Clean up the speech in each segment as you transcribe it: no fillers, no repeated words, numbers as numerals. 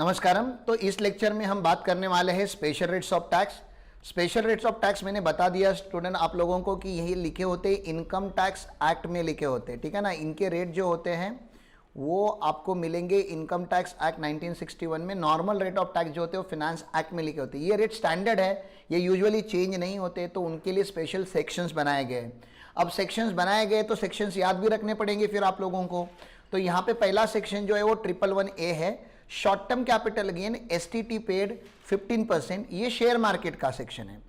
नमस्कारम। तो इस लेक्चर में हम बात करने वाले हैं special rates of tax. Special rates of tax मैंने बता दिया स्टूडेंट आप लोगों को कि यही लिखे होते हैं, इनकम टैक्स एक्ट में लिखे होते हैं, ठीक है ना। इनके रेट जो होते हैं वो आपको मिलेंगे इनकम टैक्स एक्ट 1961 में। नॉर्मल रेट ऑफ टैक्स जो होते हैं वो फिनेंस एक्ट में लिखे होते हैं। ये रेट स्टैंडर्ड है, ये यूजुअली चेंज नहीं होते, तो उनके लिए स्पेशल सेक्शंस बनाए गए। अब सेक्शंस बनाए गए तो सेक्शंस याद भी रखने पड़ेंगे फिर आप लोगों को। तो यहाँ पे पहला सेक्शन जो है वो 111A है, short term capital gain STT paid 15%, ये शेयर मार्केट का सेक्शन है।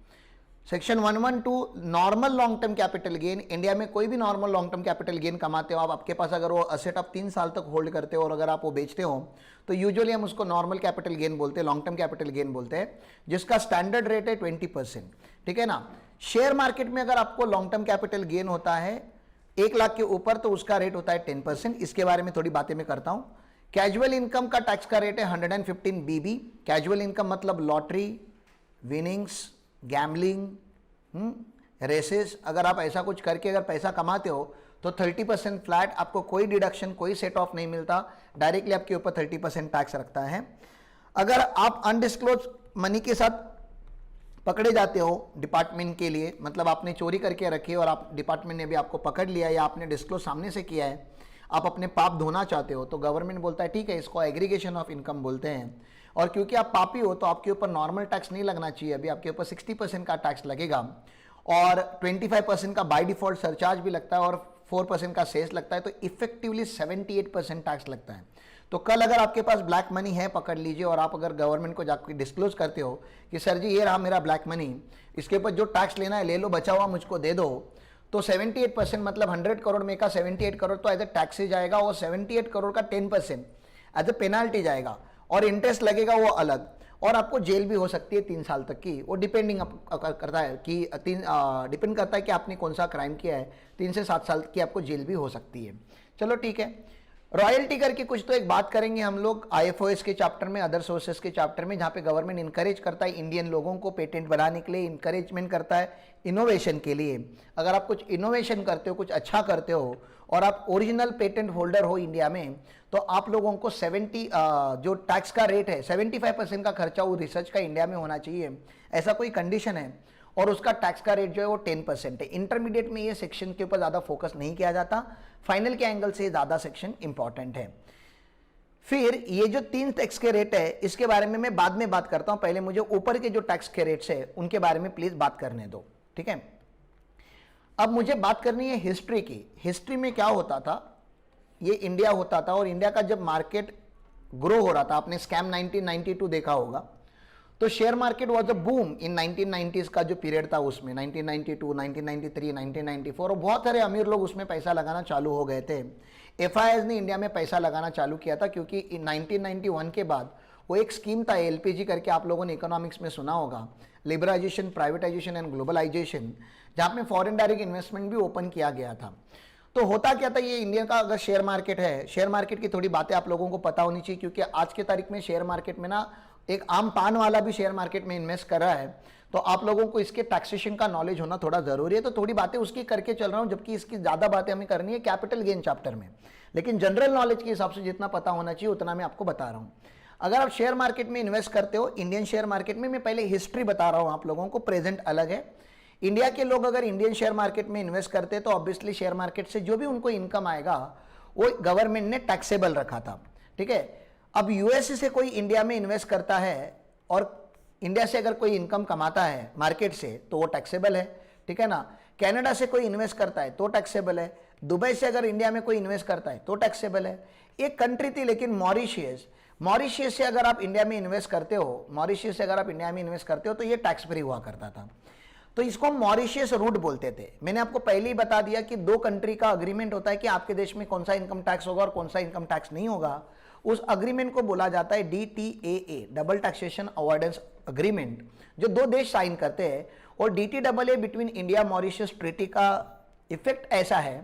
Section 112 normal long term capital gain. India में कोई भी normal long term capital gain कमाते हो आप, आपके पास अगर वो असेट आप 3 साल तक होल्ड करते हो और अगर आप वो बेचते हो तो यूजुअली हम उसको नॉर्मल कैपिटल गेन बोलते हैं, लॉन्ग टर्म कैपिटल गेन बोलते हैं, जिसका स्टैंडर्ड रेट है 20%, ठीक है ना। शेयर मार्केट में अगर आपको लॉन्ग टर्म कैपिटल गेन होता है 1 लाख के ऊपर तो उसका रेट होता है 10%। इसके बारे में थोड़ी बातें मैं करता हूं। कैजुअल इनकम का टैक्स का रेट है 115 BB। कैजुअल इनकम मतलब लॉटरी, विनिंग्स, गैम्बलिंग, रेसेस, अगर आप ऐसा कुछ करके अगर पैसा कमाते हो तो 30% फ्लैट, आपको कोई डिडक्शन, कोई सेट ऑफ नहीं मिलता, डायरेक्टली आपके ऊपर 30% टैक्स रखता है। अगर आप अनडिस्क्लोज मनी के साथ पकड़े जाते हो डिपार्टमेंट के लिए, मतलब आपने चोरी करके रखी और आप डिपार्टमेंट ने भी आपको पकड़ लिया या आपने डिस्क्लोज सामने से किया है, आप अपने पाप धोना चाहते हो तो गवर्नमेंट बोलता है ठीक है, इसको एग्रीगेशन ऑफ इनकम बोलते हैं। और क्योंकि आप पापी हो तो आपके ऊपर नॉर्मल टैक्स नहीं लगना चाहिए, अभी आपके ऊपर 60% का टैक्स लगेगा और 25% का बाय डिफॉल्ट सरचार्ज भी लगता है और 4% का सेस लगता है, तो इफेक्टिवली 78% टैक्स लगता है। तो कल अगर आपके पास ब्लैक मनी है पकड़ लीजिए और आप अगर गवर्नमेंट को जाकर डिस्क्लोज करते हो कि सर जी ये रहा मेरा ब्लैक मनी, इसके ऊपर जो टैक्स लेना है ले लो, बचा हुआ मुझको दे दो, तो 78% मतलब 100 करोड़ में का 78 करोड़ तो एज ए टैक्स से जाएगा और 78 करोड़ का 10% एज ए पेनाल्टी जाएगा और इंटरेस्ट लगेगा वो अलग, और आपको जेल भी हो सकती है 3 साल तक की। वो डिपेंडिंग करता है कि डिपेंड करता है कि आपने कौन सा क्राइम किया है। 3 से 7 साल की आपको जेल भी हो सकती है। चलो ठीक है, रॉयल्टी करके कुछ तो एक बात करेंगे हम लोग IFOS के चैप्टर में, अदर सोर्सेस के चैप्टर में, जहाँ पे गवर्नमेंट इंकरेज करता है इंडियन लोगों को पेटेंट बनाने के लिए, इंकरेजमेंट करता है इनोवेशन के लिए। अगर आप कुछ इनोवेशन करते हो, कुछ अच्छा करते हो और आप ओरिजिनल पेटेंट होल्डर हो इंडिया में, तो आप लोगों को 70 जो टैक्स का रेट है 75% का खर्चा वो रिसर्च का इंडिया में होना चाहिए, ऐसा कोई कंडीशन है। और उसका टैक्स का रेट जो है वो 10% है। इंटरमीडिएट में ये सेक्शन के ऊपर ज़्यादा फोकस नहीं किया जाता, फाइनल के एंगल से ज़्यादा सेक्शन इंपॉर्टेंट है। फिर ये जो 3 टैक्स के रेट है इसके बारे में मैं बाद में बात करता हूं, पहले मुझे ऊपर के जो टैक्स के रेट्स है उनके बारे में प्लीज बात करने दो, ठीक है। अब मुझे बात करनी है हिस्ट्री की। हिस्ट्री में क्या होता था, ये इंडिया होता था और इंडिया का जब मार्केट ग्रो हो रहा था, आपने स्कैम 1992 देखा होगा, तो share market was a boom in 1990s का जो पीरियड था उसमें 1992, 1993, 1994, और बहुत सारे अमीर लोग उसमें पैसा लगाना चालू हो गए थे। FIS ने इंडिया में पैसा लगाना चालू किया था क्योंकि 1991 के बाद वो एक स्कीम था LPG करके, आप लोगों ने इकोनॉमिक्स में सुना होगा, लिबराइजेशन, प्राइवेटाइजेशन एंड ग्लोबलाइजेशन, जहाँ पे फॉरेन डायरेक्ट इन्वेस्टमेंट भी ओपन किया गया था। तो होता क्या था, ये इंडिया का अगर शेयर मार्केट है, शेयर मार्केट की थोड़ी बातें आप लोगों को पता होनी चाहिए क्योंकि आज के तारीख में शेयर मार्केट में ना एक आम पान वाला भी शेयर मार्केट में इन्वेस्ट कर रहा है, तो आप लोगों को इसके टैक्सेशन का नॉलेज होना थोड़ा जरूरी है। तो थोड़ी बातें उसकी करके चल रहा हूं, जबकि इसकी ज्यादा बातें हमें करनी है कैपिटल गेन चैप्टर में, लेकिन जनरल नॉलेज के हिसाब से जितना पता होना चाहिए उतना मैं आपको बता रहा हूं। अगर आप शेयर मार्केट में इन्वेस्ट करते हो, इंडियन शेयर मार्केट में, मैं पहले हिस्ट्री बता रहा हूं आप लोगों को, प्रेजेंट अलग है। इंडिया के लोग अगर इंडियन शेयर मार्केट में इन्वेस्ट करते तो ऑब्वियसली शेयर मार्केट से जो भी उनको इनकम आएगा वो गवर्नमेंट ने टैक्सेबल रखा था, ठीक है। अब यूएस से कोई इंडिया में इन्वेस्ट करता है और इंडिया से अगर कोई इनकम कमाता है मार्केट से तो वो टैक्सेबल है, ठीक है ना। कनाडा से कोई इन्वेस्ट करता है तो टैक्सेबल है। दुबई से अगर इंडिया में कोई इन्वेस्ट करता है तो टैक्सेबल है। एक कंट्री थी लेकिन मॉरिशियस, मॉरिशियस से अगर आप इंडिया में इन्वेस्ट करते हो, मॉरिशियस से अगर आप इंडिया में इन्वेस्ट करते हो तो ये टैक्स फ्री हुआ करता था, तो इसको मॉरिशियस रूट बोलते थे। मैंने आपको पहले ही बता दिया कि 2 कंट्री का अग्रीमेंट होता है कि आपके देश में कौन सा इनकम टैक्स होगा और कौन सा इनकम टैक्स नहीं होगा। उस अग्रीमेंट को बोला जाता है DTAA, double taxation avoidance agreement, जो 2 देश साइन करते हैं। और DTAA between India Mauritius treaty का इफेक्ट ऐसा है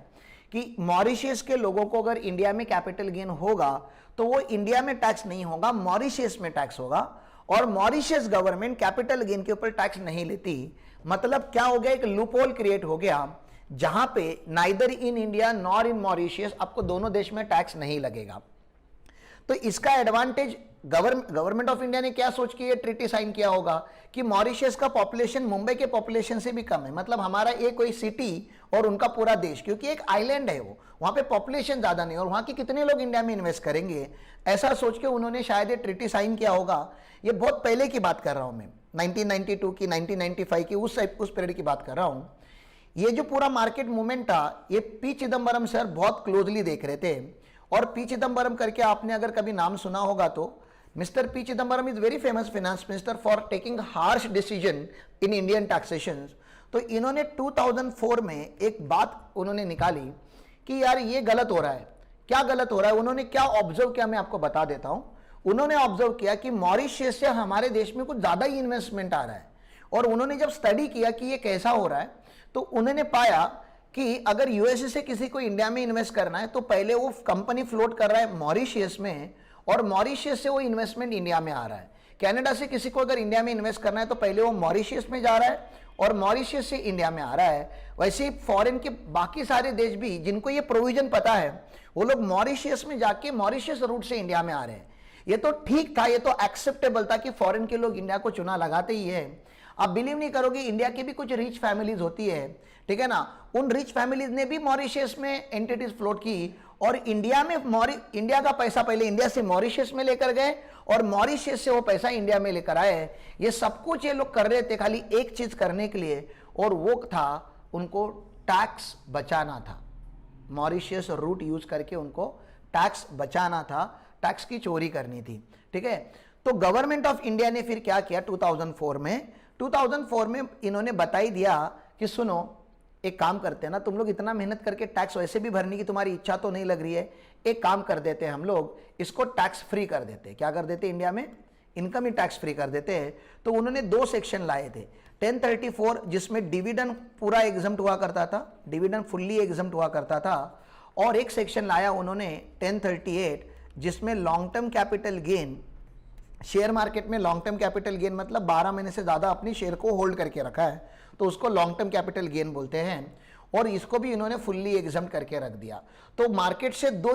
कि मॉरिशियस के लोगों को अगर इंडिया में कैपिटल गेन होगा तो वो इंडिया में टैक्स नहीं होगा, मॉरिशियस में टैक्स होगा, और मॉरिशियस गवर्नमेंट कैपिटल गेन के ऊपर टैक्स नहीं लेती। मतलब क्या हो गया, एक लूपहोल क्रिएट हो गया जहां पे neither in India nor in Mauritius आपको दोनों देश में टैक्स नहीं लगेगा। तो इसका एडवांटेज गवर्नमेंट ऑफ इंडिया ने क्या सोच के ये ट्रीटी साइन किया होगा कि मॉरिशस का पॉपुलेशन मुंबई के पॉपुलेशन से भी कम है, मतलब हमारा एक कोई सिटी और उनका पूरा देश, क्योंकि एक आइलैंड है वो, वहां पे पॉपुलेशन ज्यादा नहीं और वहां के कितने लोग इंडिया में इन्वेस्ट करेंगे, ऐसा सोच के उन्होंने शायद ये ट्रीटी साइन किया होगा। ये बहुत पहले की बात कर रहा हूं मैं, 1992 की, 1995 की, उस पीरियड की बात कर रहा हूं। ये जो पूरा मार्केट मूवमेंट था, ये पी चिदम्बरम सर बहुत क्लोजली देख रहे थे। और पी चिदम्बरम करके आपने अगर कभी नाम सुना होगा तो mister P Chidambaram is very famous finance minister for taking harsh decision in Indian taxation. तो इन्होंने 2004 में एक बात उन्होंने निकाली कि यार ये गलत हो रहा है। क्या गलत हो रहा है, उन्होंने क्या ऑब्जर्व किया, मैं आपको बता देता हूं। उन्होंने ऑब्जर्व किया कि मॉरिशस से हमारे देश में कुछ ज्यादा ही इन्वेस्टमेंट आ रहा है, और उन्होंने जब स्टडी किया कि ये कैसा हो रहा है, तो उन्होंने पाया कि अगर यूएसए से किसी को इंडिया में इन्वेस्ट करना है तो पहले वो कंपनी फ्लोट कर रहा है मॉरिशस में, और मॉरिशस से वो इन्वेस्टमेंट इंडिया में आ रहा है। कनाडा से किसी को अगर इंडिया में इन्वेस्ट करना है तो पहले वो मॉरिशस में जा रहा है और मॉरिशस से इंडिया में आ रहा है। वैसे ही फॉरेन के बाकी सारे देश भी जिनको ये प्रोविजन पता है, वो लोग मॉरिशस में जाके मॉरिशस रूट से इंडिया में आ रहे हैं। ये तो ठीक था, ये तो एक्सेप्टेबल था कि फॉरेन के लोग इंडिया को चुना लगाते ही है। आप बिलीव नहीं करोगे, इंडिया की भी कुछ रिच फैमिलीज होती है, ठीक है ना, उन रिच फैमिलीज ने भी मॉरिशस में एंटिटीज फ्लोट की, और इंडिया में इंडिया का पैसा पहले इंडिया से मॉरिशस में लेकर गए और मॉरिशस से वो पैसा इंडिया में लेकर आए। ये सब कुछ ये लोग कर रहे थे खाली एक चीज करने के लिए, और वो था उनको टैक्स बचाना था। मॉरिशस रूट यूज करके उनको टैक्स बचाना था, टैक्स की चोरी करनी थी, ठीक है। तो गवर्नमेंट ऑफ इंडिया ने फिर क्या किया 2004 में इन्होंने बता ही दिया कि सुनो, एक काम करते हैं ना, तुम लोग इतना मेहनत करके टैक्स वैसे भी भरने की तुम्हारी इच्छा तो नहीं लग रही है, एक काम कर देते हैं हम लोग, इसको टैक्स फ्री कर देते हैं। क्या कर देते, इंडिया में इनकम ही टैक्स फ्री कर देते हैं। तो उन्होंने 2 सेक्शन लाए थे, 1034 जिसमें डिविडेंड पूरा एग्जम्प्ट हुआ करता था, डिविडेंड फुल्ली एग्जम्प्ट हुआ करता था, और एक सेक्शन लाया उन्होंने 1038 जिसमें long term capital gain, share market में लॉन्ग टर्म कैपिटल गेन मतलब 12 महीने से ज्यादा अपनी शेयर को होल्ड करके रखा है, तो उसको लॉन्ग टर्म कैपिटल गेन बोलते हैं, और इसको भी इन्होंने फुल्ली एग्जम्प्ट करके रख दिया। तो मार्केट से दो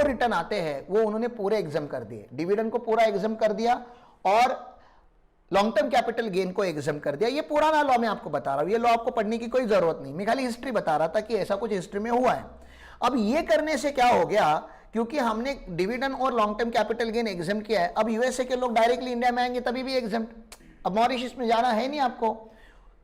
रिटर्न आते हैं वो उन्होंने पूरे एग्जम्प्ट कर दिए, डिविडेंड को पूरा एग्जम्प्ट कर दिया और लॉन्ग टर्म कैपिटल गेन को एग्जम्प्ट कर दिया। ये पुराना लॉ मैं आपको बता रहा हूं, ये लॉ आपको पढ़ने की कोई जरूरत नहीं, मैं खाली हिस्ट्री बता रहा था कि ऐसा कुछ हिस्ट्री में हुआ है। अब ये करने से क्या हो गया, क्योंकि हमने डिविडेंड और long term capital gain exempt किया है, अब यूएसए के लोग डायरेक्टली इंडिया में आएंगे तभी भी एग्जम्प्ट। अब मॉरिशस में जाना है नहीं आपको,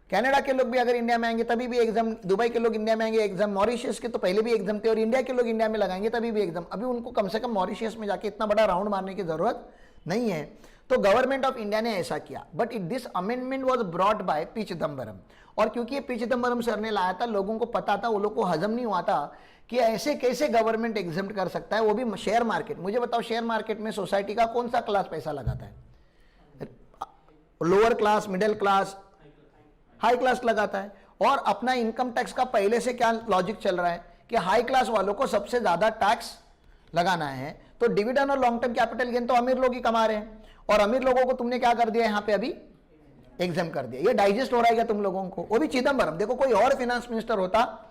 कनाडा के लोग भी अगर इंडिया में आएंगे तभी भी एग्जाम, दुबई के लोग इंडिया में आएंगे एग्जाम, मॉरिशस के तो पहले भी एग्जाम थे, और इंडिया के लोग इंडिया में लगाएंगे तभी भी एग्जाम। अभी उनको कम से कम मॉरिशस में जाके इतना बड़ा राउंड मारने की जरूरत नहीं है। तो गवर्नमेंट ऑफ इंडिया ने ऐसा किया, but this amendment was brought by P Chidambaram, और क्योंकि ये पी चिदम्बरम सर ने लाया था, लोगों को पता था, वो लोग को हजम नहीं हुआ था कि ऐसे कैसे गवर्नमेंट एग्जाम कर सकता है, वो भी शेयर मार्केट। मुझे बताओ, शेयर मार्केट में सोसाइटी का कौन सा क्लास पैसा लगाता है? Lower class, middle class, high class लगाता है। और अपना इनकम टैक्स का पहले से क्या लॉजिक चल रहा है कि हाई क्लास वालों को सबसे ज्यादा टैक्स लगाना है, तो डिविडेंड और लॉन्ग टर्म कैपिटल गेन तो अमीर लोग ही कमा रहे हैं, और अमीर लोगों को तुमने क्या कर दिया यहां पे अभी एग्जाम कर दिया। ये डाइजेस्ट हो रहा है क्या तुम लोगों को? वो भी चिदम्बरम। देखो कोई और फाइनेंस मिनिस्टर होता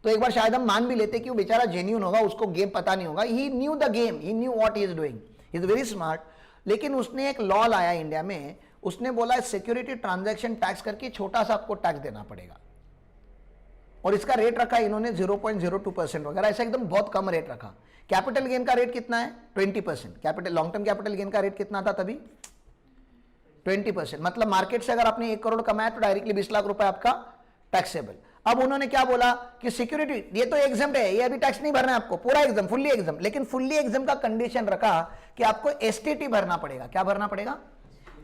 तो एक बार शायद हम मान भी लेते कि वो बेचारा जेन्युइन होगा, उसको गेम पता नहीं होगा, he knew the game, he knew what he is doing, he is very smart. लेकिन उसने एक लॉ लाया इंडिया में, उसने बोला सिक्योरिटी ट्रांजैक्शन टैक्स करके छोटा सा आपको टैक्स देना पड़ेगा, और इसका रेट रखा इन्होंने 0.02% वगैरह, ऐसा एकदम बहुत कम रेट रखा। कैपिटल गेन का रेट कितना है? 20%। Capital long term capital gain का रेट कितना था तभी? 20%। मतलब मार्केट से अगर आपने 1 करोड़ कमाया तो डायरेक्टली 20 लाख रुपए आपका टैक्सेबल। अब उन्होंने क्या बोला कि सिक्योरिटी ये तो एग्जाम है, ये अभी टैक्स नहीं भरना है आपको, पूरा एग्जाम, फुल्ली एग्जाम। लेकिन फुल्ली एग्जाम का कंडीशन रखा कि आपको एसटीटी भरना पड़ेगा। क्या भरना पड़ेगा?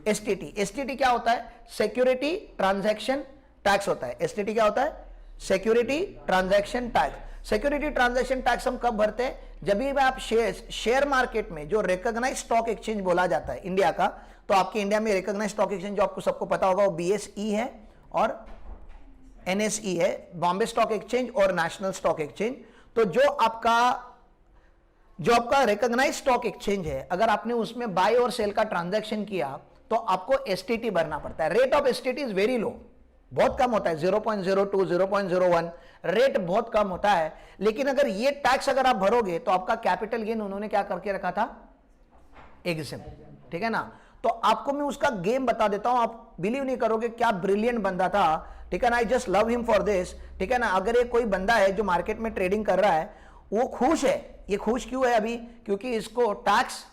एसटीटी। एसटीटी क्या होता है? सिक्योरिटी ट्रांजैक्शन टैक्स होता है। एसटीटी क्या होता है? Security transaction tax. Security transaction tax हम कब भरते हैं? जब भी आप शेयर मार्केट में जो रिकॉग्नाइज्ड स्टॉक एक्सचेंज बोला जाता है इंडिया का, तो आपके इंडिया में रिकॉग्नाइज्ड स्टॉक एक्सचेंज जो आपको सबको पता होगा वो बीएसई है और एनएसई है, बॉम्बे स्टॉक एक्सचेंज और नेशनल स्टॉक एक्सचेंज। तो जो आपका रिकॉग्नाइज्ड स्टॉक एक्सचेंज है, अगर आपने उसमें बाय और सेल का ट्रांजैक्शन किया तो आपको एसटीटी भरना पड़ता है। Rate of STT is very low, बहुत कम होता है, 0.02, 0.01, रेट बहुत कम होता है। लेकिन अगर ये टैक्स अगर आप भरोगे तो आपका कैपिटल गेन उन्होंने क्या करके रखा था? एग्जाम। ठीक है ना। तो आपको मैं उसका गेम बता देता हूं, आप बिलीव नहीं करोगे क्या ब्रिलियंट बंदा था, ठीक है ना। I just love him for this, ठीक है ना। अगर ये कोई बंदा है जो मार्केट में ट्रेडिंग कर रहा है, वो खुश है। ये खुश क्यों है अभी? क्योंकि इसको टैक्स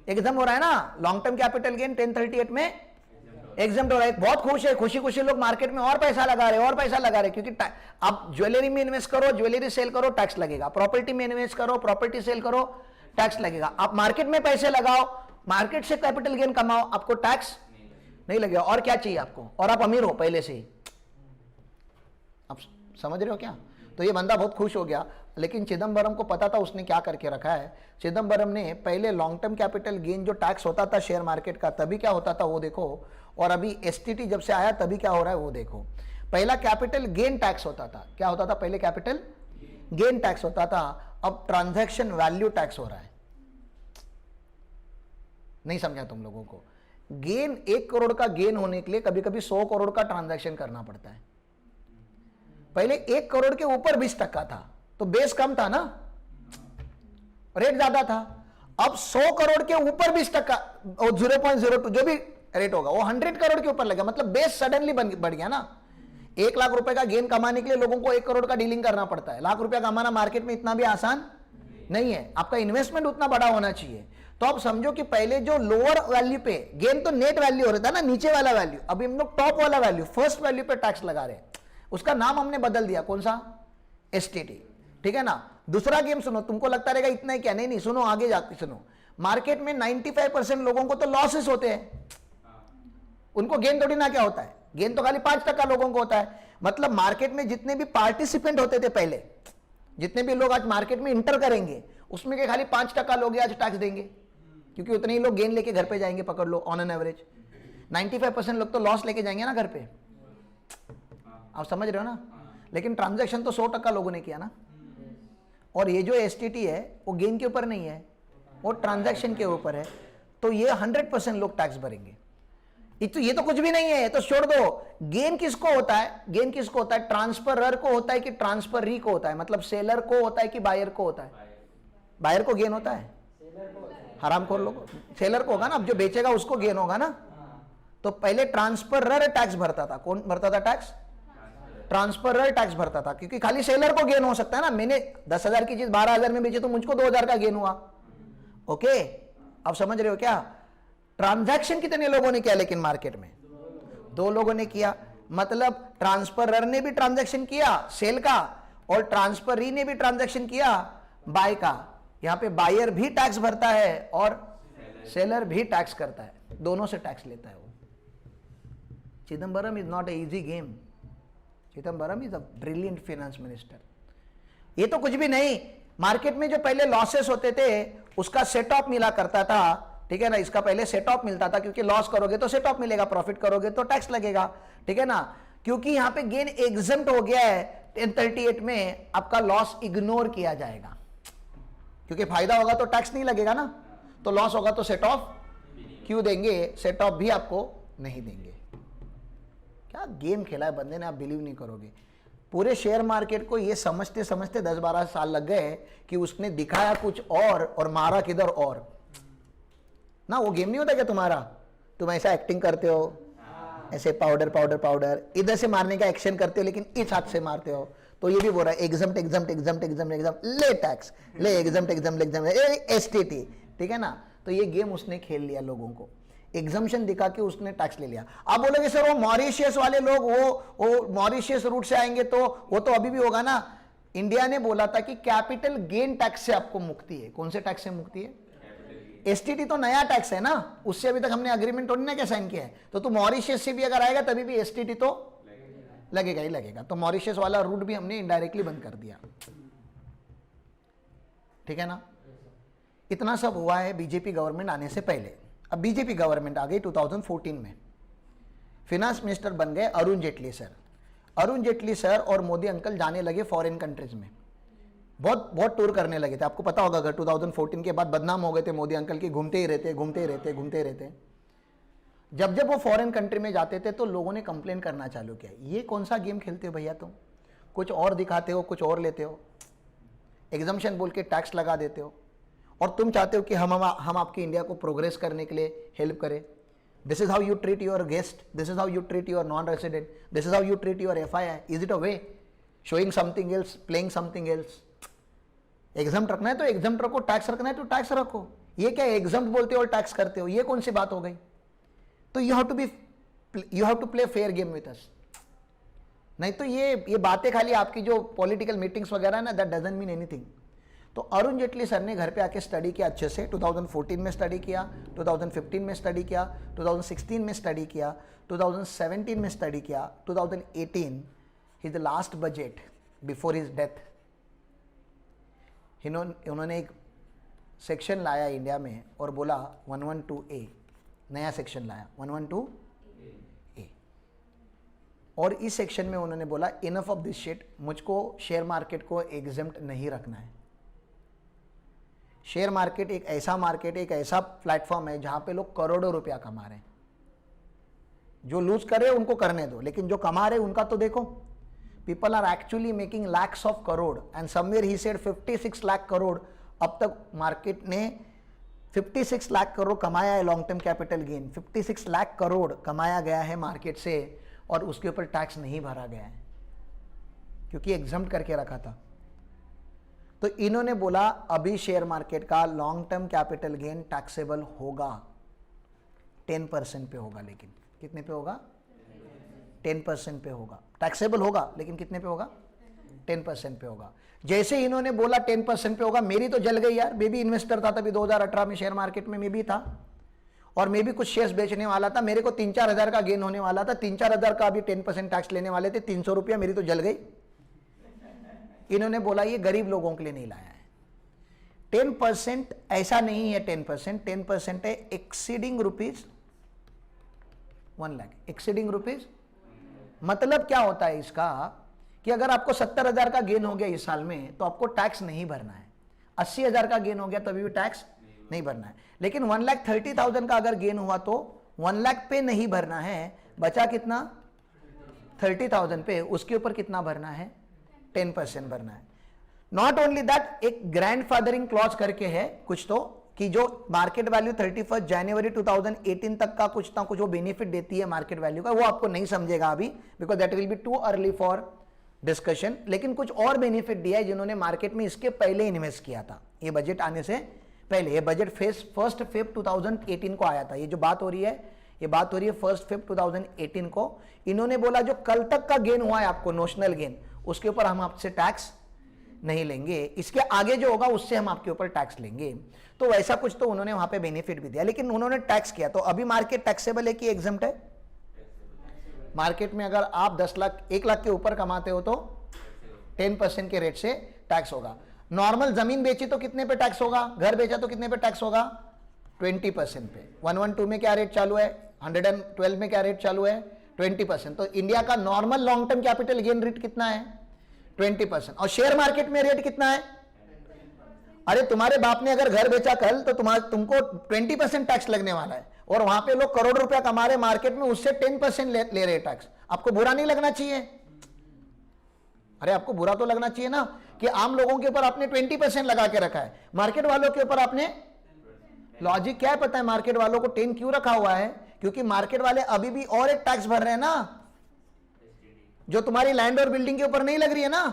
एग्जाम हो रहा है ना। लॉन्ग टर्म कैपिटल गेन 1038 में एग्जाम हो रहा है, बहुत खुश है। खुशी खुशी लोग मार्केट में और पैसा लगा रहे, और पैसा लगा रहे, क्योंकि आप ज्वेलरी में इन्वेस्ट करो, ज्वेलरी सेल करो, टैक्स लगेगा। प्रॉपर्टी में इन्वेस्ट करो, प्रॉपर्टी सेल करो, टैक्स लगेगा। आप मार्केट में पैसे लगाओ, मार्केट से कैपिटल गेन कमाओ, आपको टैक्स नहीं लगेगा। और क्या चाहिए आपको? और आप अमीर हो पहले से ही। आप समझ रहे हो क्या? तो ये बंदा बहुत खुश हो गया, लेकिन चिदम्बरम को पता था उसने क्या करके रखा है। चिदम्बरम ने पहले लॉन्ग टर्म कैपिटल गेन जो टैक्स होता था शेयर मार्केट का, तभी क्या होता था वो देखो, और अभी एसटीटी जब से आया तभी क्या हो रहा है वो देखो। पहला कैपिटल गेन टैक्स होता था, क्या होता था पहले? कैपिटल गेन टैक्स होता था। अब ट्रांजैक्शन वैल्यू टैक्स हो रहा है। नहीं समझा तुम लोगों को? गेन 1 करोड़ का गेन होने के लिए कभी कभी 100 करोड़ का ट्रांजैक्शन करना पड़ता है। पहले 1 करोड़ के ऊपर 20% था, तो बेस कम था ना, रेट ज्यादा था। अब 100 करोड़ के ऊपर 20% और 0.02 जो भी रेट होगा वो 100 करोड़ के ऊपर लगा, मतलब बेस सडनली बढ़ गया ना। 1 लाख रुपए का गेन कमाने के लिए लोगों को 1 करोड़ का डीलिंग करना पड़ता है। लाख रुपया कमाना मार्केट में इतना भी आसान नहीं है, आपका इन्वेस्टमेंट उतना बड़ा होना चाहिए। तो आप समझो कि पहले जो लोअर वैल्यू पे गेन तो नेट वैल्यू हो रहा था ना, नीचे वाला वैल्यू, अभी हम लोग टॉप वाला वैल्यू, फर्स्ट वैल्यू पे टैक्स लगा रहे हैं। उसका नाम हमने बदल दिया, कौन सा? एसटीटी, ठीक है ना। दूसरा गेम सुनो, तुमको लगता रहेगा इतना ही क्या, नहीं नहीं, सुनो आगे जाके सुनो। मार्केट में 95% लोगों को तो लॉसेस होते हैं, उनको गेन थोड़ी ना क्या होता है, गेन तो खाली 5% लोगों को होता है। मतलब मार्केट में जितने भी पार्टिसिपेंट होते थे पहले, जितने भी लोग आज मार्केट में इंटर करेंगे, उसमें के खाली 5% लोग आज टैक्स देंगे, क्योंकि उतने ही लोग गेन लेके घर पे जाएंगे, पकड़ लो ऑन एन एवरेज। 95% लोग तो लॉस लेके जाएंगे ना घर पे, आप समझ रहे हो ना। लेकिन ट्रांजैक्शन तो 100% लोगों ने किया ना। और ये जो एसटीटी है वो गेन के ऊपर नहीं है, वो ट्रांजैक्शन के ऊपर है। तो ये 100% लोग टैक्स भरेंगे। ये तो कुछ भी नहीं है, तो छोड़ दो। गेन किसको होता है? गेन किसको होता है? ट्रांसफरर को होता है कि ट्रांसफरी को होता है? मतलब सेलर को होता है कि बायर को होता है? बायर को गेन होता है, हरामखोर लोग। सेलर को होगा ना, अब जो बेचेगा उसको गेन होगा ना। तो पहले ट्रांसफरर टैक्स भरता था। कौन भरता था टैक्स? ट्रांसफरर टैक्स भरता था, क्योंकि खाली सेलर को गेन हो सकता है ना। मैंने 10,000 की चीज 12,000 में बेची तो मुझको 2,000 का गेन हुआ। ओके, अब समझ रहे हो क्या? ट्रांजैक्शन कितने लोगों ने किया लेकिन मार्केट में? 2 लोगों ने किया। मतलब ट्रांसफरर ने भी ट्रांजैक्शन किया सेल का, और ट्रांसफरी ने भी ट्रांजैक्शन किया बाय का। यहां पे बायर भी टैक्स भरता है और सेलर भी टैक्स करता है, दोनों से टैक्स लेता है वो। Chidambaram is not a easy game. Chidambaram is a brilliant finance minister. ये तो कुछ भी नहीं। मार्केट में जो पहले लॉसेस होते थे उसका सेट ऑफ मिला करता था, ठीक है ना। इसका पहले सेट ऑफ मिलता था, क्योंकि लॉस करोगे तो सेट ऑफ मिलेगा, प्रॉफिट करोगे तो टैक्स लगेगा, ठीक है ना। क्योंकि यहां पे गेन एग्जम्प्ट हो गया है 1038 में, आपका लॉस इग्नोर किया जाएगा, क्योंकि फायदा होगा तो टैक्स नहीं लगेगा ना, तो लॉस होगा तो सेट ऑफ क्यों देंगे? सेट ऑफ भी आपको नहीं देंगे। क्या गेम खेला है बंदे ने, आप बिलीव नहीं करोगे। पूरे शेयर मार्केट को ये समझते समझते 10-12 साल लग गए कि उसने दिखाया कुछ और मारा किधर और ना। वो गेम नहीं होता क्या तुम्हारा? तुम ऐसा एक्टिंग करते हो, ऐसे पाउडर पाउडर पाउडर, इधर से मारने का एक्शन करते हो लेकिन इस हाथ से मारते हो। तो ये भी बोल रहा है exempt exempt exempt exempt exempt, ले टैक्स ले, एग्जम्प्ट एग्जम्प्ट एग्जम्प्ट, एसटीटी, ठीक है ना। तो ये गेम उसने खेल लिया, लोगों को एग्जम्पशन दिखा के उसने टैक्स ले लिया। आप बोलोगे सर वो मॉरिशियस वाले लोग, वो मॉरिशियस रूट से आएंगे तो वो तो अभी भी होगा ना। इंडिया ने बोला था कि कैपिटल गेन टैक्स से आपको मुक्ति है। कौन से टैक्स से मुक्ति है? एसटीटी तो नया टैक्स है ना, उससे अभी तक हमने अग्रीमेंट थोड़ी ना क्या साइन किया है। तो तू मॉरिशियस से भी अगर आएगा तभी भी एसटीटी तो लगेगा ही लगेगा। तो मॉरिशियस वाला रूट भी हमने इनडायरेक्टली बंद कर दिया, ठीक है ना। इतना सब हुआ है बीजेपी गवर्नमेंट आने से पहले। अब बीजेपी गवर्नमेंट आ गई 2014 में, फिनेंस मिनिस्टर बन गए अरुण जेटली सर। अरुण जेटली सर और मोदी अंकल जाने लगे फॉरेन कंट्रीज में, बहुत टूर करने लगे थे। आपको पता होगा अगर 2014 के बाद बदनाम हो गए थे मोदी अंकल की, घूमते ही रहते। जब वो फॉरेन कंट्री में जाते थे तो लोगों ने कंप्लेन करना चालू किया, ये कौन सा गेम खेलते हो भैया तुम, कुछ और दिखाते हो, कुछ और लेते हो, एग्जम्पशन बोल के टैक्स लगा देते हो। और तुम चाहते हो कि हम आपकी इंडिया को प्रोग्रेस करने के लिए हेल्प करें। This is how you treat your guest, this is how you treat your non resident, this is how you treat your FII। Is it a way? Showing something else, playing something else. Exempt रखना है तो exempt रखो, tax रखना है तो tax रखो। ये क्या एग्जाम्प्ट बोलते हो और टैक्स करते हो, ये कौन सी बात हो गई? तो you have to play fair game with us. नहीं तो ये बातें खाली आपकी जो पॉलिटिकल मीटिंग्स वगैरह ना, दैट डजंट मीन एनीथिंग। तो अरुण जेटली सर ने घर पे आके स्टडी किया अच्छे से। 2014 में स्टडी किया, 2015 में स्टडी किया, 2016 में स्टडी किया, 2017 में स्टडी किया, 2018 his last budget before his death. उन्होंने एक सेक्शन लाया इंडिया में और बोला 112A, नया सेक्शन लाया 112A। और इस सेक्शन में उन्होंने बोला इनफ ऑफ दिस शिट, मुझको शेयर मार्केट को एग्जेम्प्ट नहीं रखना है। शेयर मार्केट एक ऐसा प्लेटफॉर्म है जहां पे लोग करोड़ों रुपया कमा रहे हैं। जो लूज कर रहे हैं उनको करने दो, लेकिन जो कमा रहे हैं उनका तो देखो। People are actually making lakhs of crore and somewhere he said 56 lakh crore. अब तक मार्केट ने 56 लाख करोड़ कमाया है long term capital gain. 56 lakh crore कमाया गया है मार्केट से और उसके ऊपर टैक्स नहीं भरा गया है क्योंकि एग्जम्प्ट करके रखा था। तो इन्होंने बोला अभी शेयर मार्केट का long term capital gain taxable होगा, 10% पे होगा। लेकिन कितने पे होगा? 10% पे होगा। टैक्सेबल होगा लेकिन कितने पे होगा? 10% पे होगा। जैसे इन्होंने बोला 10% पे होगा, मेरी तो जल गई यार। मैं भी इन्वेस्टर था तभी 2018 में शेयर मार्केट में, मैं भी था और मैं भी कुछ शेयर्स बेचने वाला था। मेरे को 3-4 हज़ार का गेन होने वाला था। 3-4 हज़ार का अभी 10% टैक्स लेने वाले थे। 300 रुपया मेरी तो जल गई। इन्होंने बोला ये गरीब लोगों के लिए नहीं लाया है। 10% ऐसा नहीं है, 10% है एक्सीडिंग ₹1 लाख। एक्सीडिंग ₹1 मतलब क्या होता है इसका कि अगर आपको 70,000 का गेन हो गया इस साल में तो आपको टैक्स नहीं भरना है। 80,000 का गेन हो गया तभी भी टैक्स नहीं भरना है। लेकिन 1,30,000 का अगर गेन हुआ तो 1 लाख पे नहीं भरना है। बचा कितना? 30,000 पे। उसके ऊपर कितना भरना है? 10% भरना है। नॉट ओनली दैट, एक ग्रैंडफादरिंग क्लॉज करके है कुछ तो, कि जो मार्केट वैल्यू 31 जनवरी 2018 तक का कुछ ना कुछ वो बेनिफिट देती है मार्केट वैल्यू का, वो आपको नहीं समझेगा अभी because that will be too early for discussion. लेकिन कुछ और बेनिफिट दिया है जिन्होंने मार्केट में इसके पहले इन्वेस्ट किया था, ये बजट आने से पहले। ये बजट 1 फेब 2018 को आया था। ये जो बात हो रही है, ये बात हो रही है 1 फेब 2018 को। इन्होंने बोला जो कल तक का गेन हुआ है आपको, नोशनल गेन, उसके ऊपर हम आपसे टैक्स नहीं लेंगे। इसके आगे जो होगा उससे हम आपके ऊपर टैक्स लेंगे। तो वैसा कुछ तो उन्होंने वहां पे बेनिफिट भी दिया, लेकिन उन्होंने टैक्स किया। तो अभी मार्केट टैक्सेबल है कि एग्जम्प्ट है? मार्केट में अगर आप 10 लाख 1 लाख के ऊपर कमाते हो तो 10% के रेट से टैक्स होगा। नॉर्मल जमीन बेची तो कितने पे टैक्स होगा? घर बेचा तो कितने पे टैक्स होगा? 20% पे। 112 में क्या रेट चालू है? 112 में क्या रेट चालू है? 20%। तो इंडिया का normal long term capital gain rate कितना है? 20%। और शेयर मार्केट में रेट कितना है? अरे तुम्हारे बाप ने अगर घर बेचा कल तो तुमको 20% टैक्स लगने वाला है और वहां पे लोग करोड़ रुपया कमा रहे मार्केट में, उससे 10% ले रहे टैक्स। आपको बुरा नहीं लगना चाहिए? अरे आपको बुरा तो लगना चाहिए ना कि आम लोगों के ऊपर आपने 20% लगा के रखा है, मार्केट वालों के ऊपर आपने। लॉजिक क्या है पता है? मार्केट वालों को 10 क्यों रखा हुआ है? क्योंकि मार्केट वाले अभी भी और एक टैक्स भर रहे हैं ना, जो तुम्हारी लैंड और बिल्डिंग के ऊपर नहीं लग रही है ना।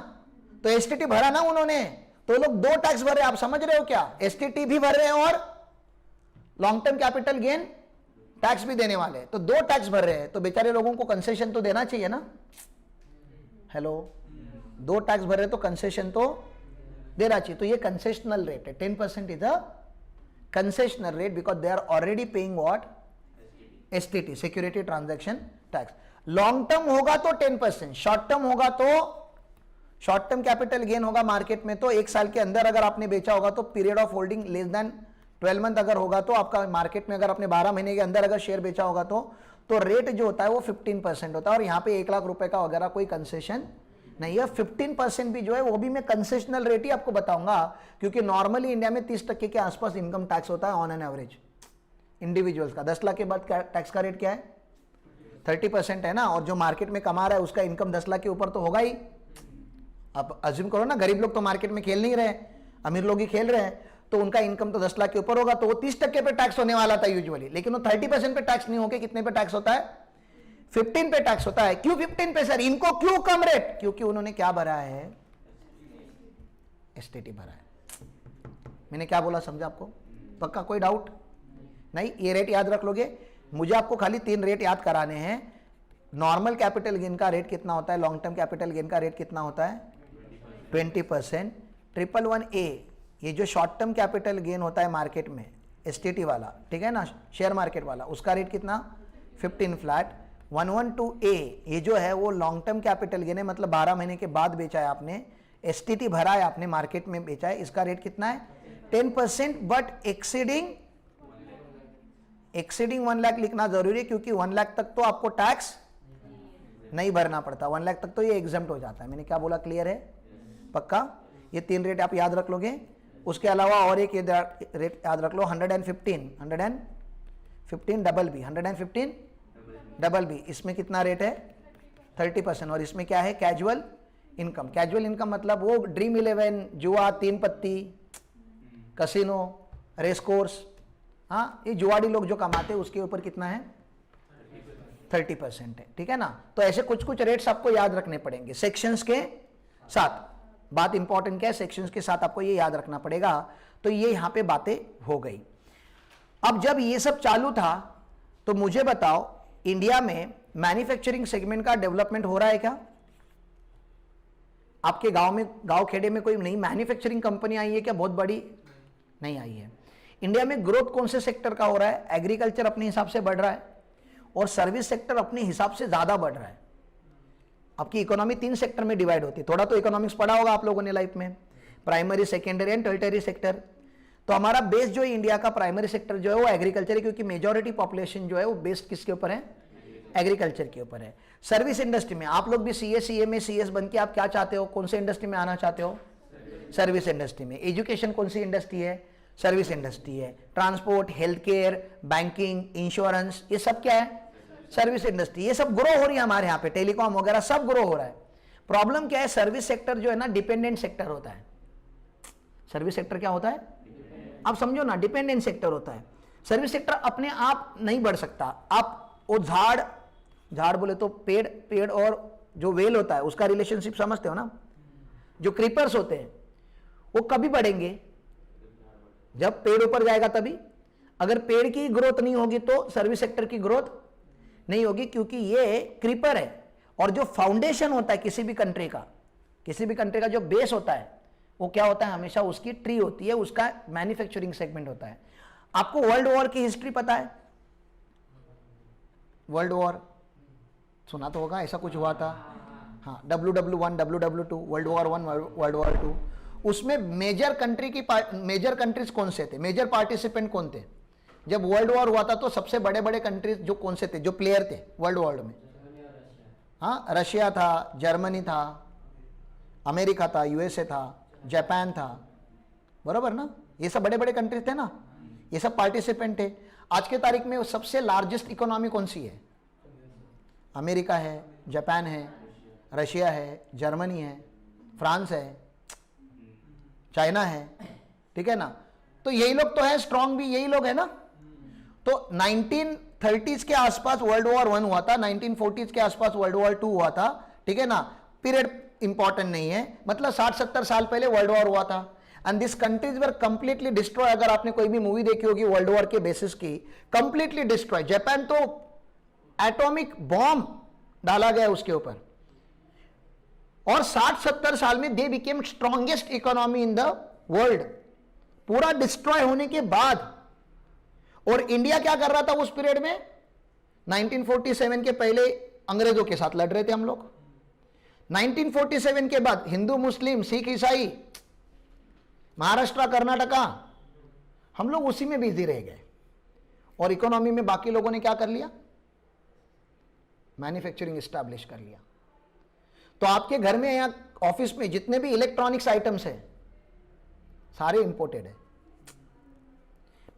तो एसटीटी भरा ना उन्होंने, तो लोग 2 टैक्स भर रहे हैं। आप समझ रहे हो क्या? एसटीटी भी भर रहे हैं और long term capital gain tax भी देने वाले हैं। तो 2 टैक्स भर रहे हैं, तो बेचारे लोगों को कंसेशन तो देना चाहिए ना। हेलो, 2 टैक्स भर रहे तो कंसेशन तो देना चाहिए। तो ये कंसेशनल रेट है। 10% is a concessional rate because they are already paying what? STT, security transaction tax. Long term होगा तो 10%, शॉर्ट टर्म होगा तो शॉर्ट टर्म कैपिटल गेन होगा मार्केट में तो 1 साल के अंदर अगर आपने बेचा होगा तो period of holding less than 12 month अगर होगा तो आपका मार्केट में अगर आपने 12 महीने के अंदर अगर शेयर बेचा होगा तो रेट जो होता है वो 15% होता है। और यहाँ पे 1 लाख रुपए का वगैरह कोई कंसेशन नहीं है। 15% भी जो है वो भी मैं कंसेशनल रेट ही आपको बताऊंगा, क्योंकि नॉर्मली इंडिया में 30% के आसपास इनकम टैक्स होता है ऑन एन एवरेज इंडिविजुअल्स का। 10 लाख के बाद टैक्स का रेट क्या है? 30% है ना। और जो मार्केट में कमा रहा है उसका इनकम 10 लाख के ऊपर तो होगा ही। अब अज्यूम करो ना, गरीब लोग तो मार्केट में खेल नहीं रहे, अमीर लोग ही खेल रहे हैं। तो उनका इनकम तो 10 लाख के ऊपर होगा, तो वो 30% पे टैक्स होने वाला था यूजुअली, लेकिन वो 30% पे टैक्स नहीं होके कितने पे टैक्स होता है, 15 पे टैक्स होता है। क्यों 15 पे सर, इनको क्यों कम रेट? क्योंकि उन्होंने क्या भरा है, एसटीटी भरा है। मैंने क्या बोला समझा आपको? पक्का कोई डाउट नहीं? ये रेट याद रख लोगे। मुझे आपको खाली 3 रेट याद कराने हैं। नॉर्मल कैपिटल गेन का रेट कितना होता है, लॉन्ग टर्म कैपिटल गेन का रेट कितना होता है, 20%। 111A ये जो शॉर्ट टर्म कैपिटल गेन होता है मार्केट में, एसटीटी वाला, ठीक है ना, शेयर मार्केट वाला, उसका रेट कितना, 15 फ्लैट। 112A ये जो है वो लॉन्ग टर्म कैपिटल गेन है, मतलब 12 महीने के बाद बेचा है आपने, एसटीटी भरा है आपने, मार्केट में बेचा है, इसका रेट कितना है, 10%, बट एक्सीडिंग 1 लाख लिखना जरूरी है, क्योंकि 1 लाख तक तो आपको टैक्स नहीं भरना पड़ता, 1 लाख तक तो ये एग्जम्प्ट हो जाता है। मैंने क्या बोला, क्लियर है? पक्का? ये 3 रेट आप याद रख लोगे। उसके अलावा और एक रेट याद रख लो, 115 डबल बी, 115 डबल बी, इसमें कितना रेट है, 30%। और इसमें क्या है, कैजुअल इनकम। कैजुअल इनकम मतलब वो ड्रीम 11, जुआ, 3 पत्ती, कसिनो, रेस कोर्स, हाँ, ये जुआड़ी लोग जो कमाते हैं उसके ऊपर कितना है, 30% है, ठीक है ना। तो ऐसे कुछ कुछ रेट्स आपको याद रखने पड़ेंगे सेक्शंस के साथ। बात इंपॉर्टेंट क्या है, सेक्शंस के साथ आपको ये याद रखना पड़ेगा। तो ये यहां पे बातें हो गई। अब जब ये सब चालू था तो मुझे बताओ, इंडिया में मैन्युफैक्चरिंग सेगमेंट का डेवलपमेंट हो रहा है क्या? आपके गांव में, गांव खेड़े में कोई नई मैन्युफैक्चरिंग कंपनी आई है क्या, बहुत बड़ी? नहीं आई है। इंडिया में ग्रोथ कौन से सेक्टर का हो रहा है? एग्रीकल्चर अपने हिसाब से बढ़ रहा है और सर्विस सेक्टर अपने हिसाब से ज्यादा बढ़ रहा है। आपकी इकोनॉमी 3 सेक्टर में डिवाइड होती है। थोड़ा तो इकोनॉमिक्स पढ़ा होगा आप लोगों ने लाइफ में, primary, secondary and tertiary sector. तो हमारा बेस जो है इंडिया का प्राइमरी सेक्टर जो है वो एग्रीकल्चर है, क्योंकि मेजॉरिटी पॉपुलेशन जो है वो बेस्ड किसके ऊपर है, एग्रीकल्चर के ऊपर है। सर्विस इंडस्ट्री में आप लोग भी सीए में सीएस बन के आप क्या चाहते हो, कौन से इंडस्ट्री में आना चाहते हो, सर्विस इंडस्ट्री में। एजुकेशन कौन सी इंडस्ट्री है, सर्विस इंडस्ट्री है। Transport, health care, banking, insurance, ये सब क्या है, सर्विस इंडस्ट्री। ये सब ग्रो हो रही है हमारे यहाँ पे, टेलीकॉम वगैरह सब ग्रो हो रहा है। प्रॉब्लम क्या है, सर्विस सेक्टर जो है ना डिपेंडेंट सेक्टर होता है। सर्विस सेक्टर क्या होता है, आप समझो ना, डिपेंडेंट सेक्टर होता है। सर्विस सेक्टर अपने आप नहीं बढ़ सकता। आप वो झाड़ बोले तो पेड़ और जो वेल होता है उसका रिलेशनशिप समझते हो ना। जो क्रीपर्स होते हैं वो कभी बढ़ेंगे, जब पेड़ ऊपर जाएगा तभी। अगर पेड़ की ग्रोथ नहीं होगी तो सर्विस सेक्टर की ग्रोथ नहीं होगी, क्योंकि ये क्रीपर है। और जो फाउंडेशन होता है किसी भी कंट्री का जो बेस होता है वो क्या होता है, हमेशा उसकी ट्री होती है, उसका मैन्युफैक्चरिंग सेगमेंट होता है। आपको वर्ल्ड वॉर की हिस्ट्री पता है? वर्ल्ड वॉर सुना तो होगा, ऐसा कुछ हुआ था। हाँ, WW1, WW2, world war 1, world war 2। उसमें मेजर कंट्रीज कौन से थे, मेजर पार्टिसिपेंट कौन थे? जब वर्ल्ड वॉर हुआ था तो सबसे बड़े बड़े कंट्रीज जो कौन से थे, जो प्लेयर थे वर्ल्ड वॉर में? हाँ, रशिया था, जर्मनी था, अमेरिका था, यूएसए था, जापान था, बराबर ना। ये सब बड़े बड़े कंट्रीज थे ना, ये सब पार्टिसिपेंट थे। आज के तारीख में सबसे लार्जेस्ट इकोनॉमी कौन सी है? अमेरिका है, जापान है, रशिया है, जर्मनी है, फ्रांस है, चाइना है, ठीक है ना। तो यही लोग तो है, स्ट्रांग भी यही लोग है ना। तो 1930s के आसपास वर्ल्ड वॉर 1 हुआ था, 1940s के आसपास वर्ल्ड वॉर 2 हुआ था, ठीक है ना। पीरियड इंपॉर्टेंट नहीं है, मतलब 60-70 साल पहले वर्ल्ड वॉर हुआ था। And this countries were completely destroy. अगर आपने कोई भी मूवी देखी होगी वर्ल्ड वॉर के बेसिस की, कंप्लीटली डिस्ट्रॉय। जापान तो एटॉमिक बॉम्ब डाला गया उसके ऊपर, और 60-70 साल में they became strongest economy in the world, पूरा डिस्ट्रॉय होने के बाद। और इंडिया क्या कर रहा था उस पीरियड में? 1947 के पहले अंग्रेजों के साथ लड़ रहे थे हम लोग। 1947 के बाद हिंदू, मुस्लिम, सिख, ईसाई, महाराष्ट्र, कर्नाटका, हम लोग उसी में बिजी रह गए। और इकोनॉमी में बाकी लोगों ने क्या कर लिया, मैन्युफैक्चरिंग एस्टैब्लिश कर लिया। तो आपके घर में या ऑफिस में जितने भी इलेक्ट्रॉनिक्स आइटम्स हैं सारे इंपोर्टेड है।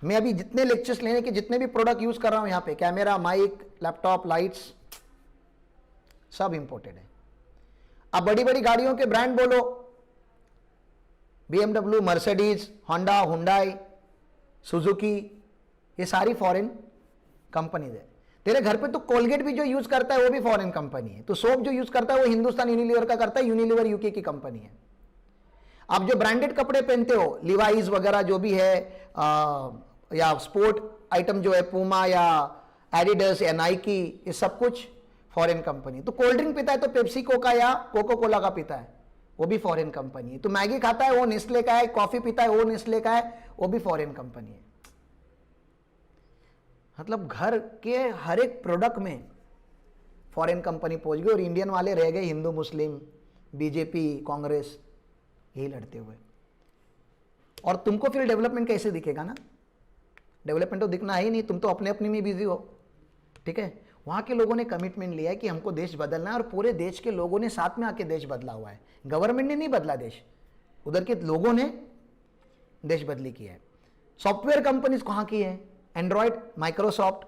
मैं अभी जितने लेक्चर्स लेने के जितने भी प्रोडक्ट यूज कर रहा हूं यहां पे, कैमरा, माइक, लैपटॉप, लाइट्स, सब इंपोर्टेड है। अब बड़ी बड़ी गाड़ियों के ब्रांड बोलो, BMW, Mercedes, Honda, Hyundai, Suzuki, ये सारी फॉरेन कंपनीज है। तेरे घर पे तो कोलगेट भी जो यूज करता है वो भी फॉरेन कंपनी है। तो सोप जो यूज करता है वो हिंदुस्तान यूनिलीवर का करता है, यूनिलीवर यूके की कंपनी है। आप जो ब्रांडेड कपड़े पहनते हो, लिवाइज वगैरह जो भी है, या स्पोर्ट आइटम जो है पूमा या एडिडास या नाइकी, ये सब कुछ फॉरेन कंपनी। तो कोल्ड ड्रिंक पीता है तो पेप्सी कोका या कोको कोला का पीता है, वो भी फॉरेन कंपनी है। तो मैगी खाता है वो नेस्ले का है, कॉफी पीता है वो नेस्ले का है, वो भी फॉरेन कंपनी है। मतलब घर के हर एक प्रोडक्ट में फॉरेन कंपनी पहुंच गई और इंडियन वाले रह गए हिंदू मुस्लिम, बीजेपी, कांग्रेस, यही लड़ते हुए। और तुमको फिर डेवलपमेंट कैसे दिखेगा ना? डेवलपमेंट तो दिखना ही नहीं, तुम तो अपने अपने में बिजी हो। ठीक है, वहां के लोगों ने कमिटमेंट लिया है कि हमको देश बदलना है और पूरे देश के लोगों ने साथ में आके देश बदला हुआ है। गवर्नमेंट ने नहीं बदला देश, उधर के लोगों ने देश बदली की है। सॉफ्टवेयर कंपनीज कहाँ की है? एंड्रॉयड, माइक्रोसॉफ्ट,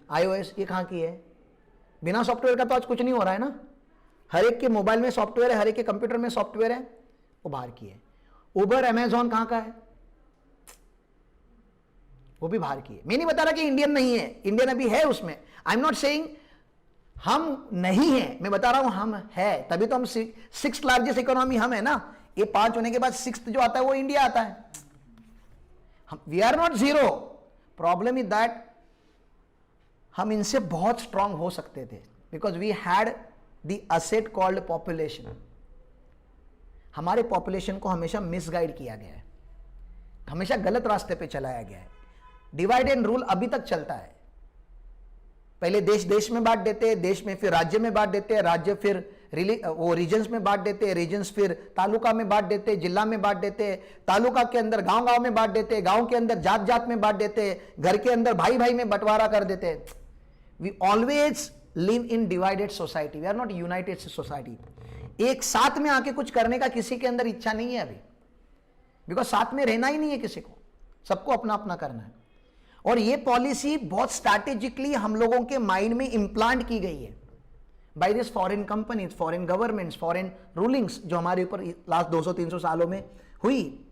iOS, ये कहाँ की है? बिना सॉफ्टवेयर का तो आज कुछ नहीं हो रहा है ना। हर एक के मोबाइल में सॉफ्टवेयर है, हर एक के कंप्यूटर में सॉफ्टवेयर है, वो बाहर की है। उबर, अमेजॉन कहाँ का है? वो भी बाहर की है। मैं नहीं बता रहा कि इंडियन नहीं है, इंडियन अभी है उसमें। आई एम नॉट सेइंग हम नहीं है, मैं बता रहा हूं हम है, तभी तो हम 6th लार्जेस्ट इकोनॉमी हम है ना। ये 5 होने के बाद 6th जो आता है वो इंडिया आता है। We are not zero. Problem is that हम इनसे बहुत स्ट्रांग हो सकते थे, because we had the asset called population. हमारे पॉपुलेशन को हमेशा मिसगाइड किया गया है, हमेशा गलत रास्ते पे चलाया गया है। डिवाइड एंड रूल अभी तक चलता है। पहले देश देश में बांट देते हैं, देश में फिर राज्य में बांट देते हैं, राज्य फिर वो रीजन्स में बांट देते हैं, रीजन्स फिर तालुका में बांट देते हैं, जिला में बांट देते हैं, तालुका के अंदर गांव गांव में बांट देते हैं, गांव के अंदर जात जात में बांट देते हैं, घर के अंदर भाई भाई में बंटवारा कर देते हैं। We always live in divided society, we are not united society. एक साथ में आके कुछ करने का किसी के अंदर इच्छा नहीं है अभी, बिकॉज साथ में रहना ही नहीं है किसी को, सबको अपना अपना करना है। और ये पॉलिसी बहुत स्ट्रैटेजिकली हम लोगों के माइंड में इंप्लांट की गई है by this foreign companies, foreign governments, foreign rulings जो हमारे ऊपर लास्ट 200-300 सालों में हुई,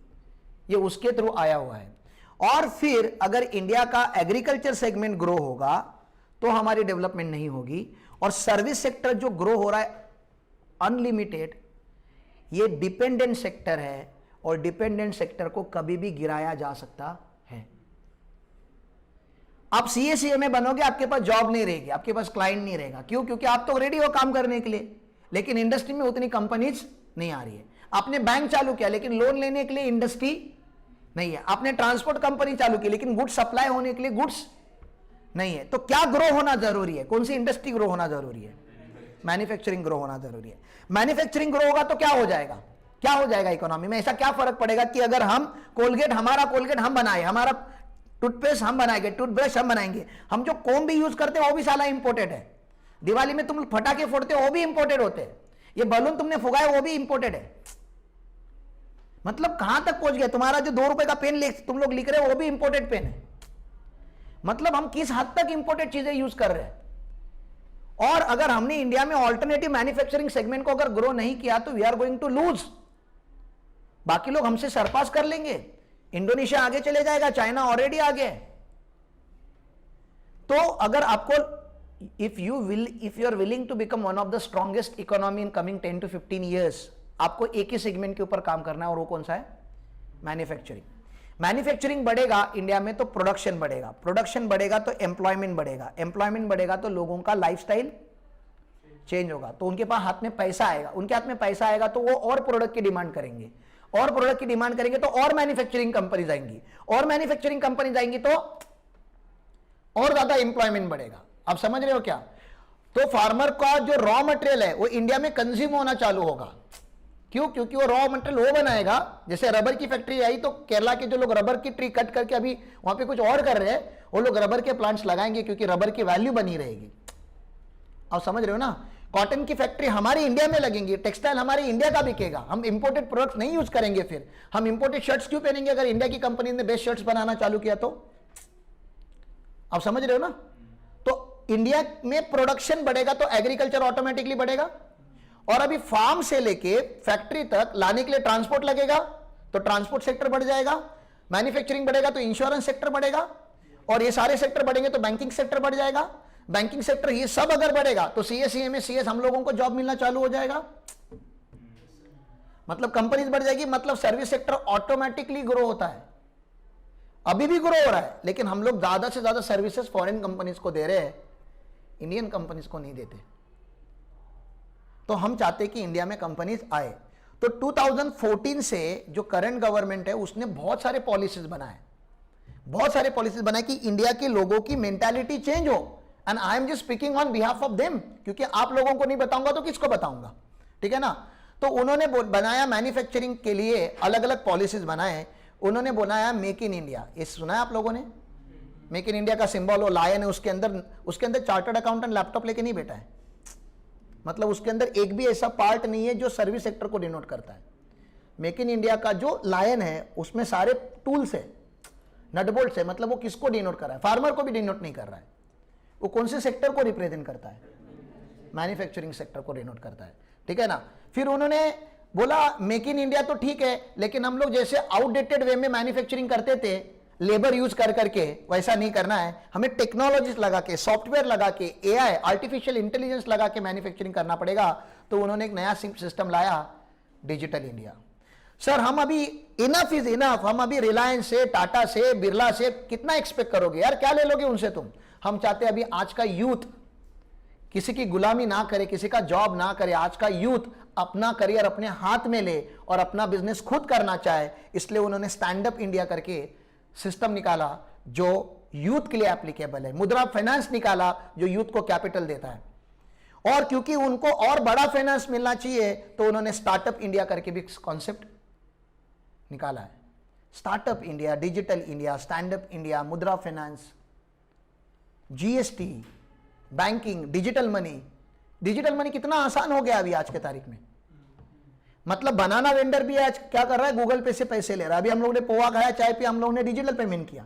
ये उसके थ्रू आया हुआ है। और फिर अगर इंडिया का एग्रीकल्चर सेगमेंट ग्रो होगा तो हमारी डेवलपमेंट नहीं होगी। और सर्विस सेक्टर जो ग्रो हो रहा है अनलिमिटेड, ये डिपेंडेंट सेक्टर है और डिपेंडेंट सेक्टर को कभी भी गिराया जा सकता है। आप सीए में बनोगे, आपके पास जॉब नहीं रहेगी, आपके पास क्लाइंट नहीं रहेगा। क्यों? क्योंकि आप तो रेडी हो काम करने के लिए, लेकिन इंडस्ट्री में उतनी कंपनीज नहीं आ रही है। आपने बैंक चालू किया लेकिन लोन लेने के लिए इंडस्ट्री नहीं है। आपने ट्रांसपोर्ट कंपनी चालू की लेकिन गुड्स सप्लाई होने के लिए गुड्स नहीं है। तो क्या ग्रो होना जरूरी है? कौन सी इंडस्ट्री ग्रो होना जरूरी है? मैन्युफैक्चरिंग ग्रो होना जरूरी है। मैन्युफैक्चरिंग ग्रो होगा तो क्या हो जाएगा? क्या हो जाएगा इकोनॉमी में? ऐसा क्या फर्क पड़ेगा कि अगर हम हमारा कोलगेट हम बनाए, हमारा टूथपेस्ट हम बनाएंगे, टूथब्रश हम बनाएंगे, हम जो कोम भी यूज करते हैं वो भी साला इंपोर्टेड है। दिवाली में तुम फटाके फोड़ते हो वो भी इंपोर्टेड होते हैं। ये बलून तुमने फुगाया वो भी इंपोर्टेड है। मतलब कहां तक पहुंच गया? तुम्हारा जो 2 रुपए का पेन तुम लोग लिख रहे हो वो भी इंपोर्टेड पेन है। मतलब हम किस हद तक इंपोर्टेड चीजें यूज कर रहे हैं। और अगर हमने इंडिया में ऑल्टरनेटिव मैन्युफैक्चरिंग सेगमेंट को अगर ग्रो नहीं किया तो we are going to lose. बाकी लोग हमसे सरपास कर लेंगे, इंडोनेशिया आगे चले जाएगा, चाइना ऑलरेडी आगे। तो अगर आपको if you are willing to become one of the strongest economy in coming 10 to 15 years, आपको एक ही सेगमेंट के ऊपर काम करना है और वो कौन सा है? मैन्युफैक्चरिंग। मैन्युफैक्चरिंग बढ़ेगा इंडिया में तो प्रोडक्शन बढ़ेगा, प्रोडक्शन बढ़ेगा तो एम्प्लॉयमेंट बढ़ेगा, एम्प्लॉयमेंट बढ़ेगा तो लोगों का लाइफस्टाइल चेंज होगा, तो उनके पास हाथ में पैसा आएगा, उनके हाथ में पैसा आएगा तो वो और प्रोडक्ट की डिमांड करेंगे, और प्रोडक्ट की डिमांड करेंगे तो और मैन्युफैक्चरिंग कंपनीज आएंगी, और मैन्युफैक्चरिंग कंपनीज आएंगी तो और ज्यादा एम्प्लॉयमेंट बढ़ेगा। आप समझ रहे हो क्या? तो फार्मर का जो रॉ मटेरियल है वो इंडिया में कंज्यूम होना चालू होगा। क्यों? क्योंकि वो रॉ मटेरियल वो बनाएगा। जैसे रबर की फैक्ट्री आई तो केरला के जो लोग रबर की ट्री कट करके अभी वहां पे कुछ और कर रहे हैं, वो लोग रबर के प्लांट्स लगाएंगे क्योंकि रबर की वैल्यू बनी रहेगी। आप समझ रहे हो ना? कॉटन की फैक्ट्री हमारी इंडिया में लगेंगी, टेक्सटाइल हमारी इंडिया का बिकेगा, हम इंपोर्टेड प्रोडक्ट्स नहीं यूज करेंगे। फिर हम इंपोर्टेड शर्ट्स क्यों पहनेंगे अगर इंडिया की कंपनी ने बेस्ट शर्ट्स बनाना चालू किया तो? आप समझ रहे हो ना? तो इंडिया में प्रोडक्शन बढ़ेगा तो एग्रीकल्चर ऑटोमेटिकली बढ़ेगा, और अभी फार्म से लेके फैक्ट्री तक लाने के लिए ट्रांसपोर्ट लगेगा, तो ट्रांसपोर्ट सेक्टर बढ़ जाएगा, मैन्युफैक्चरिंग बढ़ेगा तो इंश्योरेंस सेक्टर बढ़ेगा, और ये सारे सेक्टर बढ़ेंगे तो बैंकिंग सेक्टर बढ़ जाएगा। बैंकिंग सेक्टर ये सब अगर बढ़ेगा तो सीएस, सीएमएस, सीएस हम लोगों को जॉब मिलना चालू हो जाएगा, मतलब कंपनीज बढ़ जाएगी, मतलब सर्विस सेक्टर ऑटोमेटिकली ग्रो होता है। अभी भी ग्रो हो रहा है, लेकिन हम लोग ज्यादा से ज्यादा सर्विसेज फॉरेन कंपनीज को दे रहे हैं, इंडियन कंपनीज को नहीं देते। तो हम चाहते कि इंडिया में कंपनीज आए। तो 2014 से जो करंट गवर्नमेंट है उसने बहुत सारे पॉलिसीज बनाए, बहुत सारे पॉलिसीज बनाए कि इंडिया के लोगों की मेंटालिटी चेंज हो। And I am just speaking on behalf of them, क्योंकि आप लोगों को नहीं बताऊंगा तो किसको बताऊंगा, ठीक है ना। तो उन्होंने बनाया मैन्युफैक्चरिंग के लिए अलग अलग पॉलिसीज बनाए। उन्होंने बनाया मेक इन इंडिया, ये सुना है आप लोगों ने? मेक इन इंडिया का सिंबल वो लायन है, उसके अंदर चार्टर्ड अकाउंटेंट लैपटॉप लेके नहीं बैठा है, मतलब उसके अंदर एक भी ऐसा पार्ट नहीं है जो सर्विस सेक्टर को डिनोट करता है। मेक इन इंडिया का जो लायन है उसमें सारे टूल्स है, नटबोल्ट है, मतलब वो किसको डिनोट कर रहा है? फार्मर को भी डिनोट नहीं कर रहा है। वो कौन से सेक्टर को रिप्रेजेंट करता है? मैन्युफैक्चरिंग सेक्टर को डिनोट करता है, ठीक है ना। फिर उन्होंने बोला मेक इन इंडिया तो ठीक है, लेकिन हम लोग जैसे आउटडेटेड वे में मैन्युफैक्चरिंग करते थे लेबर यूज कर करके, वैसा नहीं करना है। हमें टेक्नोलॉजीज लगा के, सॉफ्टवेयर लगा के, एआई, आर्टिफिशियल इंटेलिजेंस लगा के मैन्युफैक्चरिंग करना पड़ेगा। तो उन्होंने एक नया सिस्टम लाया, डिजिटल इंडिया। सर हम अभी इनफ इज इनफ, हम अभी रिलायंस से, टाटा से, बिरला से कितना एक्सपेक्ट करोगे यार, क्या ले लोगे उनसे तुम? हम चाहते अभी आज का यूथ किसी की गुलामी ना करे, किसी का जॉब ना करे, आज का यूथ अपना करियर अपने हाथ में ले और अपना बिजनेस खुद करना चाहे। इसलिए उन्होंने स्टैंड अप इंडिया करके सिस्टम निकाला जो यूथ के लिए एप्लीकेबल है। मुद्रा फाइनेंस निकाला जो यूथ को कैपिटल देता है। और क्योंकि उनको और बड़ा फाइनेंस मिलना चाहिए तो उन्होंने स्टार्टअप इंडिया करके भी कॉन्सेप्ट निकाला है। Startup India, digital India, stand up India, Mudra finance, GST, banking, digital money. Digital money कितना आसान हो गया अभी आज के तारीख में, मतलब बनाना वेंडर भी आज क्या कर रहा है, गूगल पे से पैसे ले रहा है। अभी हम लोगों ने पोहा खाया, चाय पिया, हम लोगों ने डिजिटल पेमेंट किया।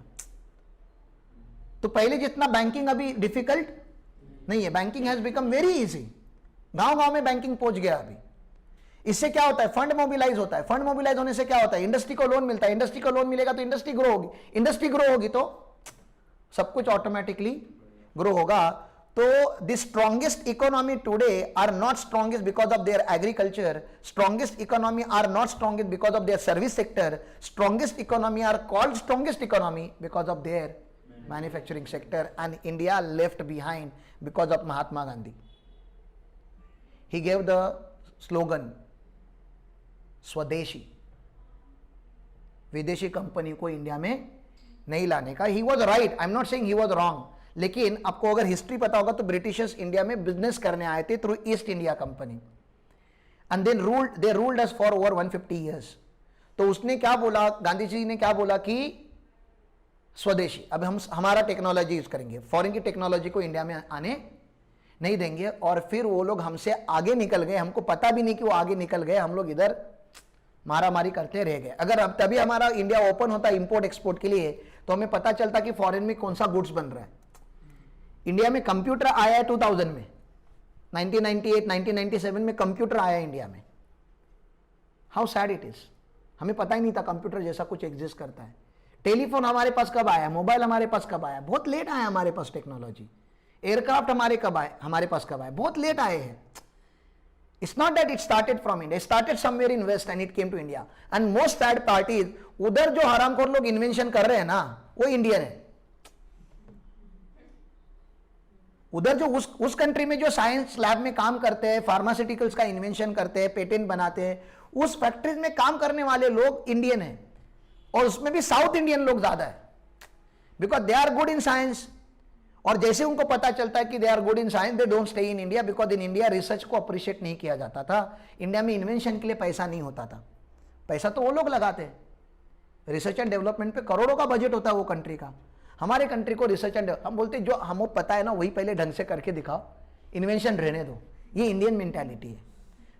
तो पहले जितना बैंकिंग अभी डिफिकल्ट नहीं है, banking has become very easy. गांव गांव में बैंकिंग पहुंच गया अभी। इससे क्या होता है, फंड मोबिलाइज होता है। फंड मोबिलाइज होने से क्या होता है, इंडस्ट्री को लोन मिलता है। इंडस्ट्री को लोन मिलेगा तो इंडस्ट्री ग्रो होगी, इंडस्ट्री ग्रो होगी तो सब कुछ ऑटोमेटिकली ग्रो होगा। तो the strongest economy today are not strongest because of their agriculture, strongest economy are not strongest because of their service sector, strongest economy are called strongest economy because of their manufacturing sector. And India left behind because of Mahatma Gandhi. He gave the slogan swadeshi, विदेशी company को India में नहीं लाने का। He was right, I am not saying he was wrong, लेकिन आपको अगर history पता होगा तो ब्रिटिशर्स इंडिया में बिजनेस करने आए थे through east India company, and they ruled us for over 150 years. तो उसने क्या बोला, गांधी जी ने क्या बोला कि स्वदेशी, अब हम हमारा टेक्नोलॉजी यूज करेंगे, फॉरेन की टेक्नोलॉजी को इंडिया में आने नहीं देंगे। और फिर वो लोग हमसे आगे निकल गए, हमको पता भी नहीं कि वो आगे निकल गए, हम लोग इधर मारामारी करते रह गए। अगर अब तभी हमारा इंडिया ओपन होता इंपोर्ट एक्सपोर्ट के लिए तो हमें पता चलता कि फॉरेन में कौन सा गुड्स बन रहा है। इंडिया में कंप्यूटर आया है 2000 में, 1998 1997 में कंप्यूटर आया इंडिया में। हाउ सैड इट इज, हमें पता ही नहीं था कंप्यूटर जैसा कुछ एग्जिस्ट करता है। टेलीफोन हमारे पास कब आया, मोबाइल हमारे पास कब आया, बहुत लेट आया हमारे पास टेक्नोलॉजी। एयरक्राफ्ट हमारे पास कब आए, बहुत लेट आए हैं। It's not that it started from India, it started somewhere in West and it came to India. And most sad part is, उधर जो हरामखोर लोग इन्वेंशन कर रहे हैं ना, वो इंडियन है। उधर जो उस कंट्री में जो साइंस लैब में काम करते हैं, फार्मास्यूटिकल्स का इन्वेंशन करते हैं, पेटेंट बनाते हैं, उस फैक्ट्रीज में काम करने वाले लोग इंडियन है, और उसमें भी साउथ इंडियन लोग ज्यादा है, because they are good in science. और जैसे उनको पता चलता है कि they are good in science, they don't stay in India, because in India research को अप्रिशिएट नहीं किया जाता था। इंडिया में इन्वेंशन के लिए पैसा नहीं होता था, पैसा तो वो लोग लगाते हैं। रिसर्च एंड डेवलपमेंट पे करोड़ों का बजट होता है वो कंट्री का। हमारे कंट्री को रिसर्च एंड हम बोलते जो हमको पता है ना वही पहले ढंग से करके दिखाओ, इन्वेंशन रहने दो। ये इंडियन मेंटालिटी है,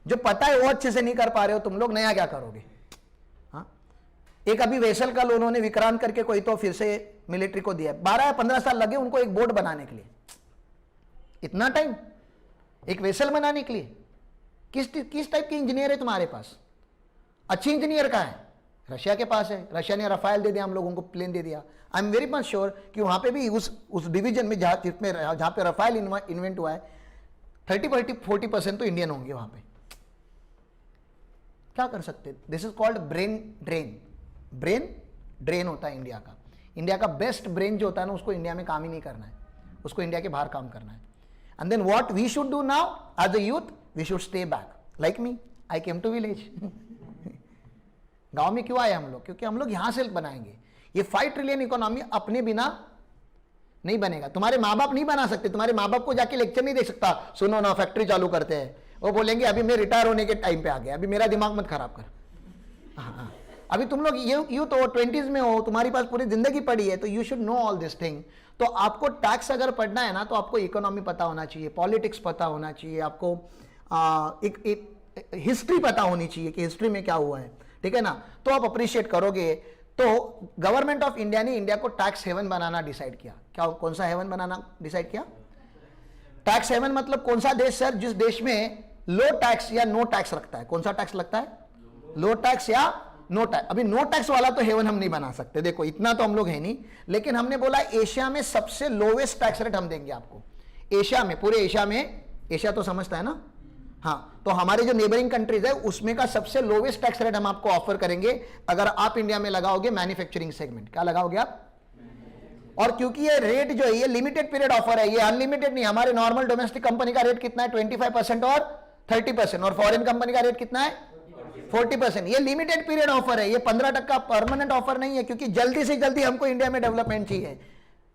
जो पता है वो अच्छे से नहीं कर पा रहे हो तुम लोग, नया क्या करोगे। हाँ, एक अभी वेसल का उन्होंने विक्रांत करके कोई तो फिर से मिलिट्री को दिया, 12 या 15 साल लगे उनको एक बोट बनाने के लिए। इतना टाइम एक वेसल बनाने के लिए? किस टाइप के इंजीनियर है तुम्हारे पास? अच्छी इंजीनियर का है, रशिया के पास है, रशिया ने रफाल दे दिया, हम लोगों को प्लेन दे दिया। I am very much sure कि वहां पे भी उस डिवीजन में जहां पे रफाल इन्वेंट हुआ है 30-40% तो इंडियन होंगे वहां पे। क्या कर सकते? This is called brain drain. Brain drain होता है इंडिया का। इंडिया का बेस्ट ब्रेन जो होता है ना, उसको इंडिया में काम ही नहीं करना है, उसको इंडिया के बाहर काम करना है। And then what we should do now as a youth, we should stay back. Like me, I came to village. गांव में क्यों आए हम लोग? क्योंकि हम लोग यहां से बनाएंगे। ये 5 ट्रिलियन इकोनॉमी अपने बिना नहीं बनेगा। तुम्हारे माँ बाप नहीं बना सकते। तुम्हारे माँ बाप को जाके लेक्चर नहीं दे सकता, सुनो ना फैक्ट्री चालू करते हैं। वो बोलेंगे अभी मैं रिटायर होने के टाइम पे आ गया, अभी मेरा दिमाग मत खराब कर। हाँ, अभी तुम लोग यू तो 20s में हो, तुम्हारी पास पूरी जिंदगी पड़ी है, तो you should know all this thing. तो आपको टैक्स अगर पढ़ना है ना, तो आपको इकोनॉमी पता होना चाहिए, पॉलिटिक्स पता होना चाहिए, आपको एक हिस्ट्री पता होनी चाहिए कि हिस्ट्री में क्या हुआ है, ठीक है ना। तो आप अप्रिशिएट करोगे। तो गवर्नमेंट ऑफ इंडिया ने इंडिया को टैक्स हेवन बनाना डिसाइड किया। क्या, कौन सा हेवन बनाना डिसाइड किया? टैक्स हेवन मतलब कौन सा देश सर? जिस देश में लो टैक्स या नो टैक्स रखता है। कौन सा टैक्स लगता है? लो टैक्स या नो टैक्स। अभी नो टैक्स वाला तो हेवन हम नहीं बना सकते, देखो इतना तो हम लोग है नहीं, लेकिन हमने बोला एशिया में सबसे लोवेस्ट टैक्स रेट हम देंगे आपको। एशिया में, पूरे एशिया में, एशिया तो समझता है ना, हाँ, तो हमारे जो नेबरिंग कंट्रीज है उसमें का सबसे लोवेस्ट टैक्स रेट हम आपको ऑफर करेंगे अगर आप इंडिया में लगाओगे मैन्युफैक्चरिंग सेगमेंट। क्या लगाओगे आप? और क्योंकि ये रेट जो है ये लिमिटेड पीरियड ऑफर है, ये अनलिमिटेड नहीं। हमारे नॉर्मल डोमेस्टिक कंपनी का रेट कितना है? 25% और 30%, और फॉरेन कंपनी का रेट कितना है? 40%। ये लिमिटेड पीरियड ऑफर है, ये 15% परमानेंट ऑफर नहीं है, क्योंकि जल्दी से जल्दी हमको इंडिया में डेवलपमेंट चाहिए।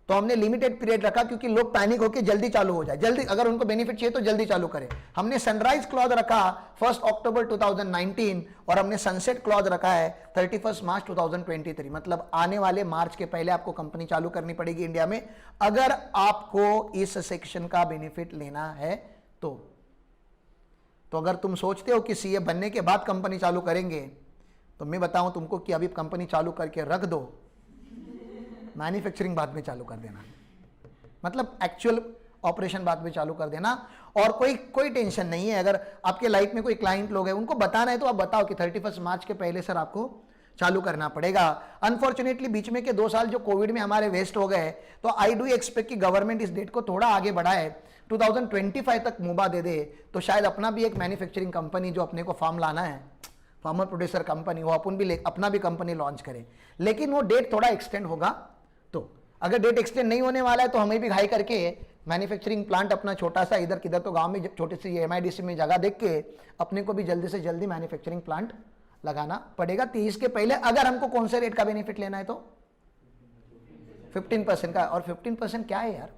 तो हमने लिमिटेड पीरियड रखा क्योंकि लोग पैनिक होकर जल्दी चालू हो जाए, जल्दी अगर उनको बेनिफिट चाहिए तो जल्दी चालू करें। हमने सनराइज क्लॉज रखा 1 अक्टूबर 2019 और हमने सनसेट क्लॉज रखा है 31 मार्च 2023। मतलब आने वाले मार्च के पहले आपको कंपनी चालू करनी पड़ेगी इंडिया में अगर आपको इस सेक्शन का बेनिफिट लेना है तो अगर तुम सोचते हो कि सीए बनने के बाद कंपनी चालू करेंगे, तो मैं बताऊं तुमको कि अभी कंपनी चालू करके रख दो, मैन्युफैक्चरिंग बाद में चालू कर देना, मतलब एक्चुअल ऑपरेशन बाद में चालू कर देना। और कोई टेंशन नहीं है। अगर आपके लाइफ में कोई क्लाइंट लोग हैं, उनको बताना है तो आप बताओ कि 31 मार्च के पहले सर आपको चालू करना पड़ेगा। अनफॉर्चुनेटली बीच में के 2 साल जो कोविड में हमारे वेस्ट हो गए, तो आई डू एक्सपेक्ट कि गवर्नमेंट इस डेट को थोड़ा आगे बढ़ाए, 2025 तक मुबा दे दे, तो शायद अपना भी एक मैन्युफैक्चरिंग कंपनी जो अपने को फार्म लाना है, फार्मर प्रोड्यूसर कंपनी, वो अपन भी अपना भी कंपनी लॉन्च करें। लेकिन वो डेट थोड़ा एक्सटेंड होगा। तो अगर डेट एक्सटेंड नहीं होने वाला है तो हमें भी घाई करके मैन्युफैक्चरिंग प्लांट अपना छोटा सा इधर किधर तो गांव में छोटी सी MIDC में जगह देख के अपने को भी जल्दी से जल्दी मैन्युफैक्चरिंग प्लांट लगाना पड़ेगा 30 के पहले। अगर हमको कौन से रेट का बेनिफिट लेना है तो 15% का। और 15% क्या है यार?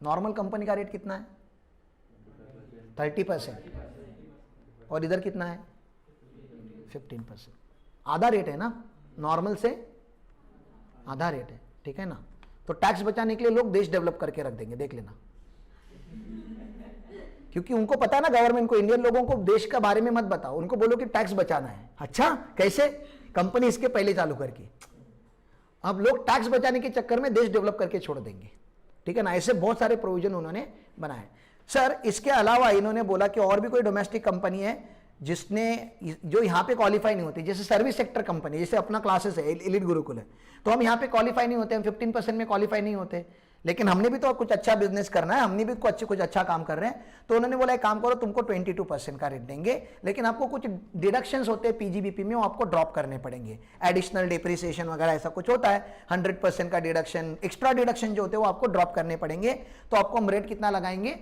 नॉर्मल कंपनी का रेट कितना है? 30%। और इधर कितना है? 15%। आधा रेट है ना, नॉर्मल से आधा रेट है, ठीक है ना। तो टैक्स बचाने के लिए लोग देश डेवलप करके रख देंगे, देख लेना। क्योंकि उनको पता है ना, गवर्नमेंट को, इंडियन लोगों को देश के बारे में मत बताओ, उनको बोलो कि टैक्स बचाना है। अच्छा कैसे? कंपनी इसके पहले चालू करके। अब लोग टैक्स बचाने के चक्कर में देश डेवलप करके छोड़ देंगे, ठीक है ना। ऐसे बहुत सारे प्रोविजन उन्होंने बनाए। सर इसके अलावा इन्होंने बोला कि और भी कोई डोमेस्टिक कंपनी है जिसने जो यहाँ पे क्वालिफाई नहीं होती, जैसे सर्विस सेक्टर कंपनी, जैसे अपना क्लासेस है एलिट गुरुकुल है, तो हम यहाँ पे क्वालिफाई नहीं होते, हम 15% में क्वालिफाई नहीं होते, लेकिन हमने भी तो कुछ अच्छा बिजनेस करना है, हमने भी कुछ अच्छा काम कर रहे हैं। तो उन्होंने बोला एक काम करो, तुमको 22% का रेट देंगे, लेकिन आपको कुछ डिडक्शंस होते हैं PGBP में, वो आपको ड्रॉप करने पड़ेंगे। एडिशनल डिप्रिसिएशन वगैरह ऐसा कुछ होता है, 100% का डिडक्शन, एक्स्ट्रा डिडक्शन जो होते हैं वो आपको ड्रॉप करने पड़ेंगे। तो आपको हम रेट कितना लगाएंगे?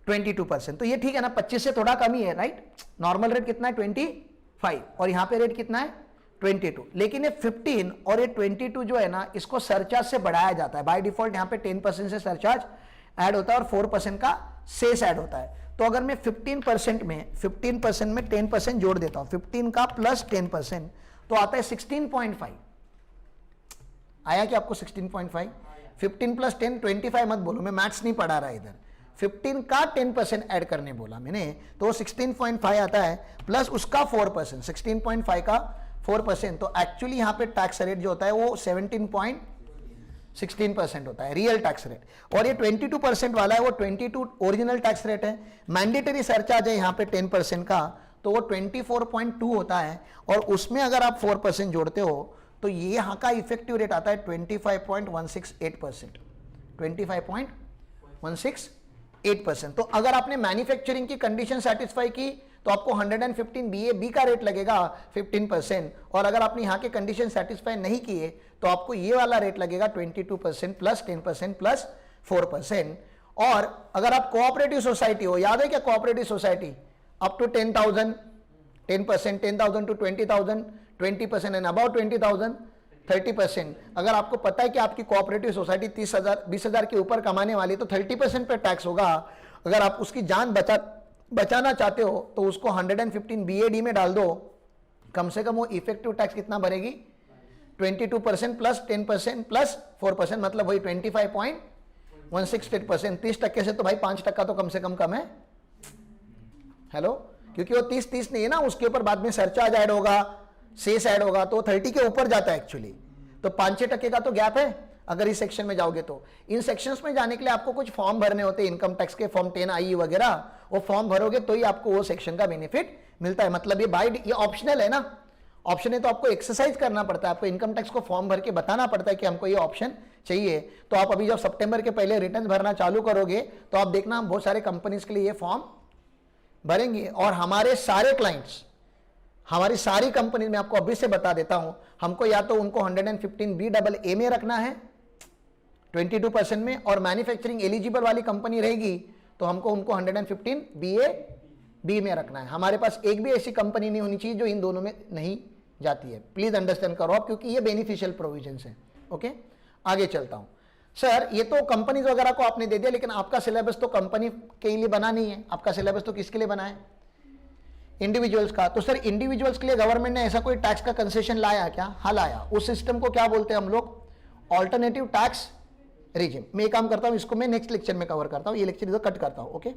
22%। तो ये ठीक है ना, 25 से थोड़ा कम ही है, राइट। नॉर्मल रेट कितना है? 25, और यहाँ पे रेट कितना है? 22। लेकिन ये 15 और ये 22 जो है ना, इसको सरचार्ज से बढ़ाया जाता है। बाय डिफॉल्ट यहाँ पे 10% से सरचार्ज ऐड होता है और 4% का सेस ऐड होता है। तो अगर मैं 15% में 10% जोड़ देता हूं, 15 का प्लस 10%, तो आता है 16.5। आया कि आपको 16.5? 15 प्लस 10 25 मत बोलो, मैं मैथ्स नहीं पढ़ा रहा इधर। 15 का 10% ऐड करने बोला मैंने, तो 16.5 आता है, प्लस उसका 4%, 16.5 का 4%। तो एक्चुअली यहां पे टैक्स रेट जो होता है वो 17.16% होता है, रियल टैक्स रेट। और ये 22% वाला है, वो 22 ओरिजिनल टैक्स रेट है। मैंडेटरी सरचार्ज है यहाँ पे 10% का, तो वो 24.2 होता है, और उसमें अगर आप 4% जोड़ते हो तो ये यहाँ का इफेक्टिव रेट आता है 25.168%, 25.168%। तो अगर आपने मैन्युफैक्चरिंग की कंडीशन सेटिस्फाई की तो आपको 115 BA का रेट लगेगा 15%, और अगर आपने यहाँ के कंडीशन सेटिस्फाई नहीं किए तो आपको ये वाला रेट लगेगा 22% प्लस 10% प्लस 4%। और अगर आप कोऑपरेटिव सोसाइटी हो, याद है क्या cooperative society, up to 10,000 10%, 10,000 to 20,000 20% and about 20,000 30%। अगर आपको पता है कि आपकी कोऑपरेटिव सोसाइटी 30,000 20,000 के ऊपर कमाने वाली तो 30% पे टैक्स होगा। अगर आप उसकी जान बचाना चाहते हो तो उसको 115 BAD में डाल दो, कम से कम वो इफेक्टिव टैक्स कितना भरेगी 22% प्लस 10% प्लस 4%, मतलब वही 25.168%। 30% से तो भाई 5% तो कम से कम है। हेलो, क्योंकि वो 30 नहीं है ना, उसके ऊपर बाद में सरचार्ज ऐड होगा, सेस ऐड होगा, तो 30 के ऊपर जाता है एक्चुअली। तो 5-6% का तो गैप है अगर इस सेक्शन में जाओगे तो। इन सेक्शंस में जाने के लिए आपको कुछ फॉर्म भरने होते हैं, इनकम टैक्स के फॉर्म 10I वगैरह, वो फॉर्म भरोगे तो ही आपको वो सेक्शन का बेनिफिट मिलता है। मतलब ये ऑप्शनल है ना, ऑप्शन है तो आपको एक्सरसाइज करना पड़ता है, आपको इनकम टैक्स को फॉर्म भर के बताना पड़ता है कि हमको ये ऑप्शन चाहिए। तो आप अभी जब सितंबर के पहले रिटर्न भरना चालू करोगे तो आप देखना हम बहुत सारे कंपनीज के लिए ये फॉर्म भरेंगे। और हमारे सारे क्लाइंट्स, हमारी सारी कंपनी में आपको अभी से बता देता हूं, हमको या तो उनको 115 BAA में रखना है 22% में, और मैन्युफैक्चरिंग एलिजिबल वाली कंपनी रहेगी तो हमको उनको 115 BAB में रखना है। हमारे पास एक भी ऐसी कंपनी नहीं होनी चाहिए जो इन दोनों में नहीं जाती है। प्लीज अंडरस्टैंड करो आप, क्योंकि ये बेनिफिशियल प्रोविजंस है। ओके, आगे चलता हूं। सर ये तो कंपनीज वगैरह को आपने दे दिया, लेकिन आपका सिलेबस तो कंपनी के लिए बना नहीं है, आपका सिलेबस तो किसके लिए बना है, इंडिविजुअल्स का। तो सर इंडिविजुअल्स के लिए गवर्नमेंट ने ऐसा कोई टैक्स का कंसेशन लाया क्या? हाँ लाया। उस सिस्टम को क्या बोलते हैं हम लोग, ऑल्टरनेटिव टैक्स रिजिम। मैं एक काम करता हूं, इसको मैं नेक्स्ट लेक्चर में कवर करता हूं, ये लेक्चर इधर कट करता हूं। ओके।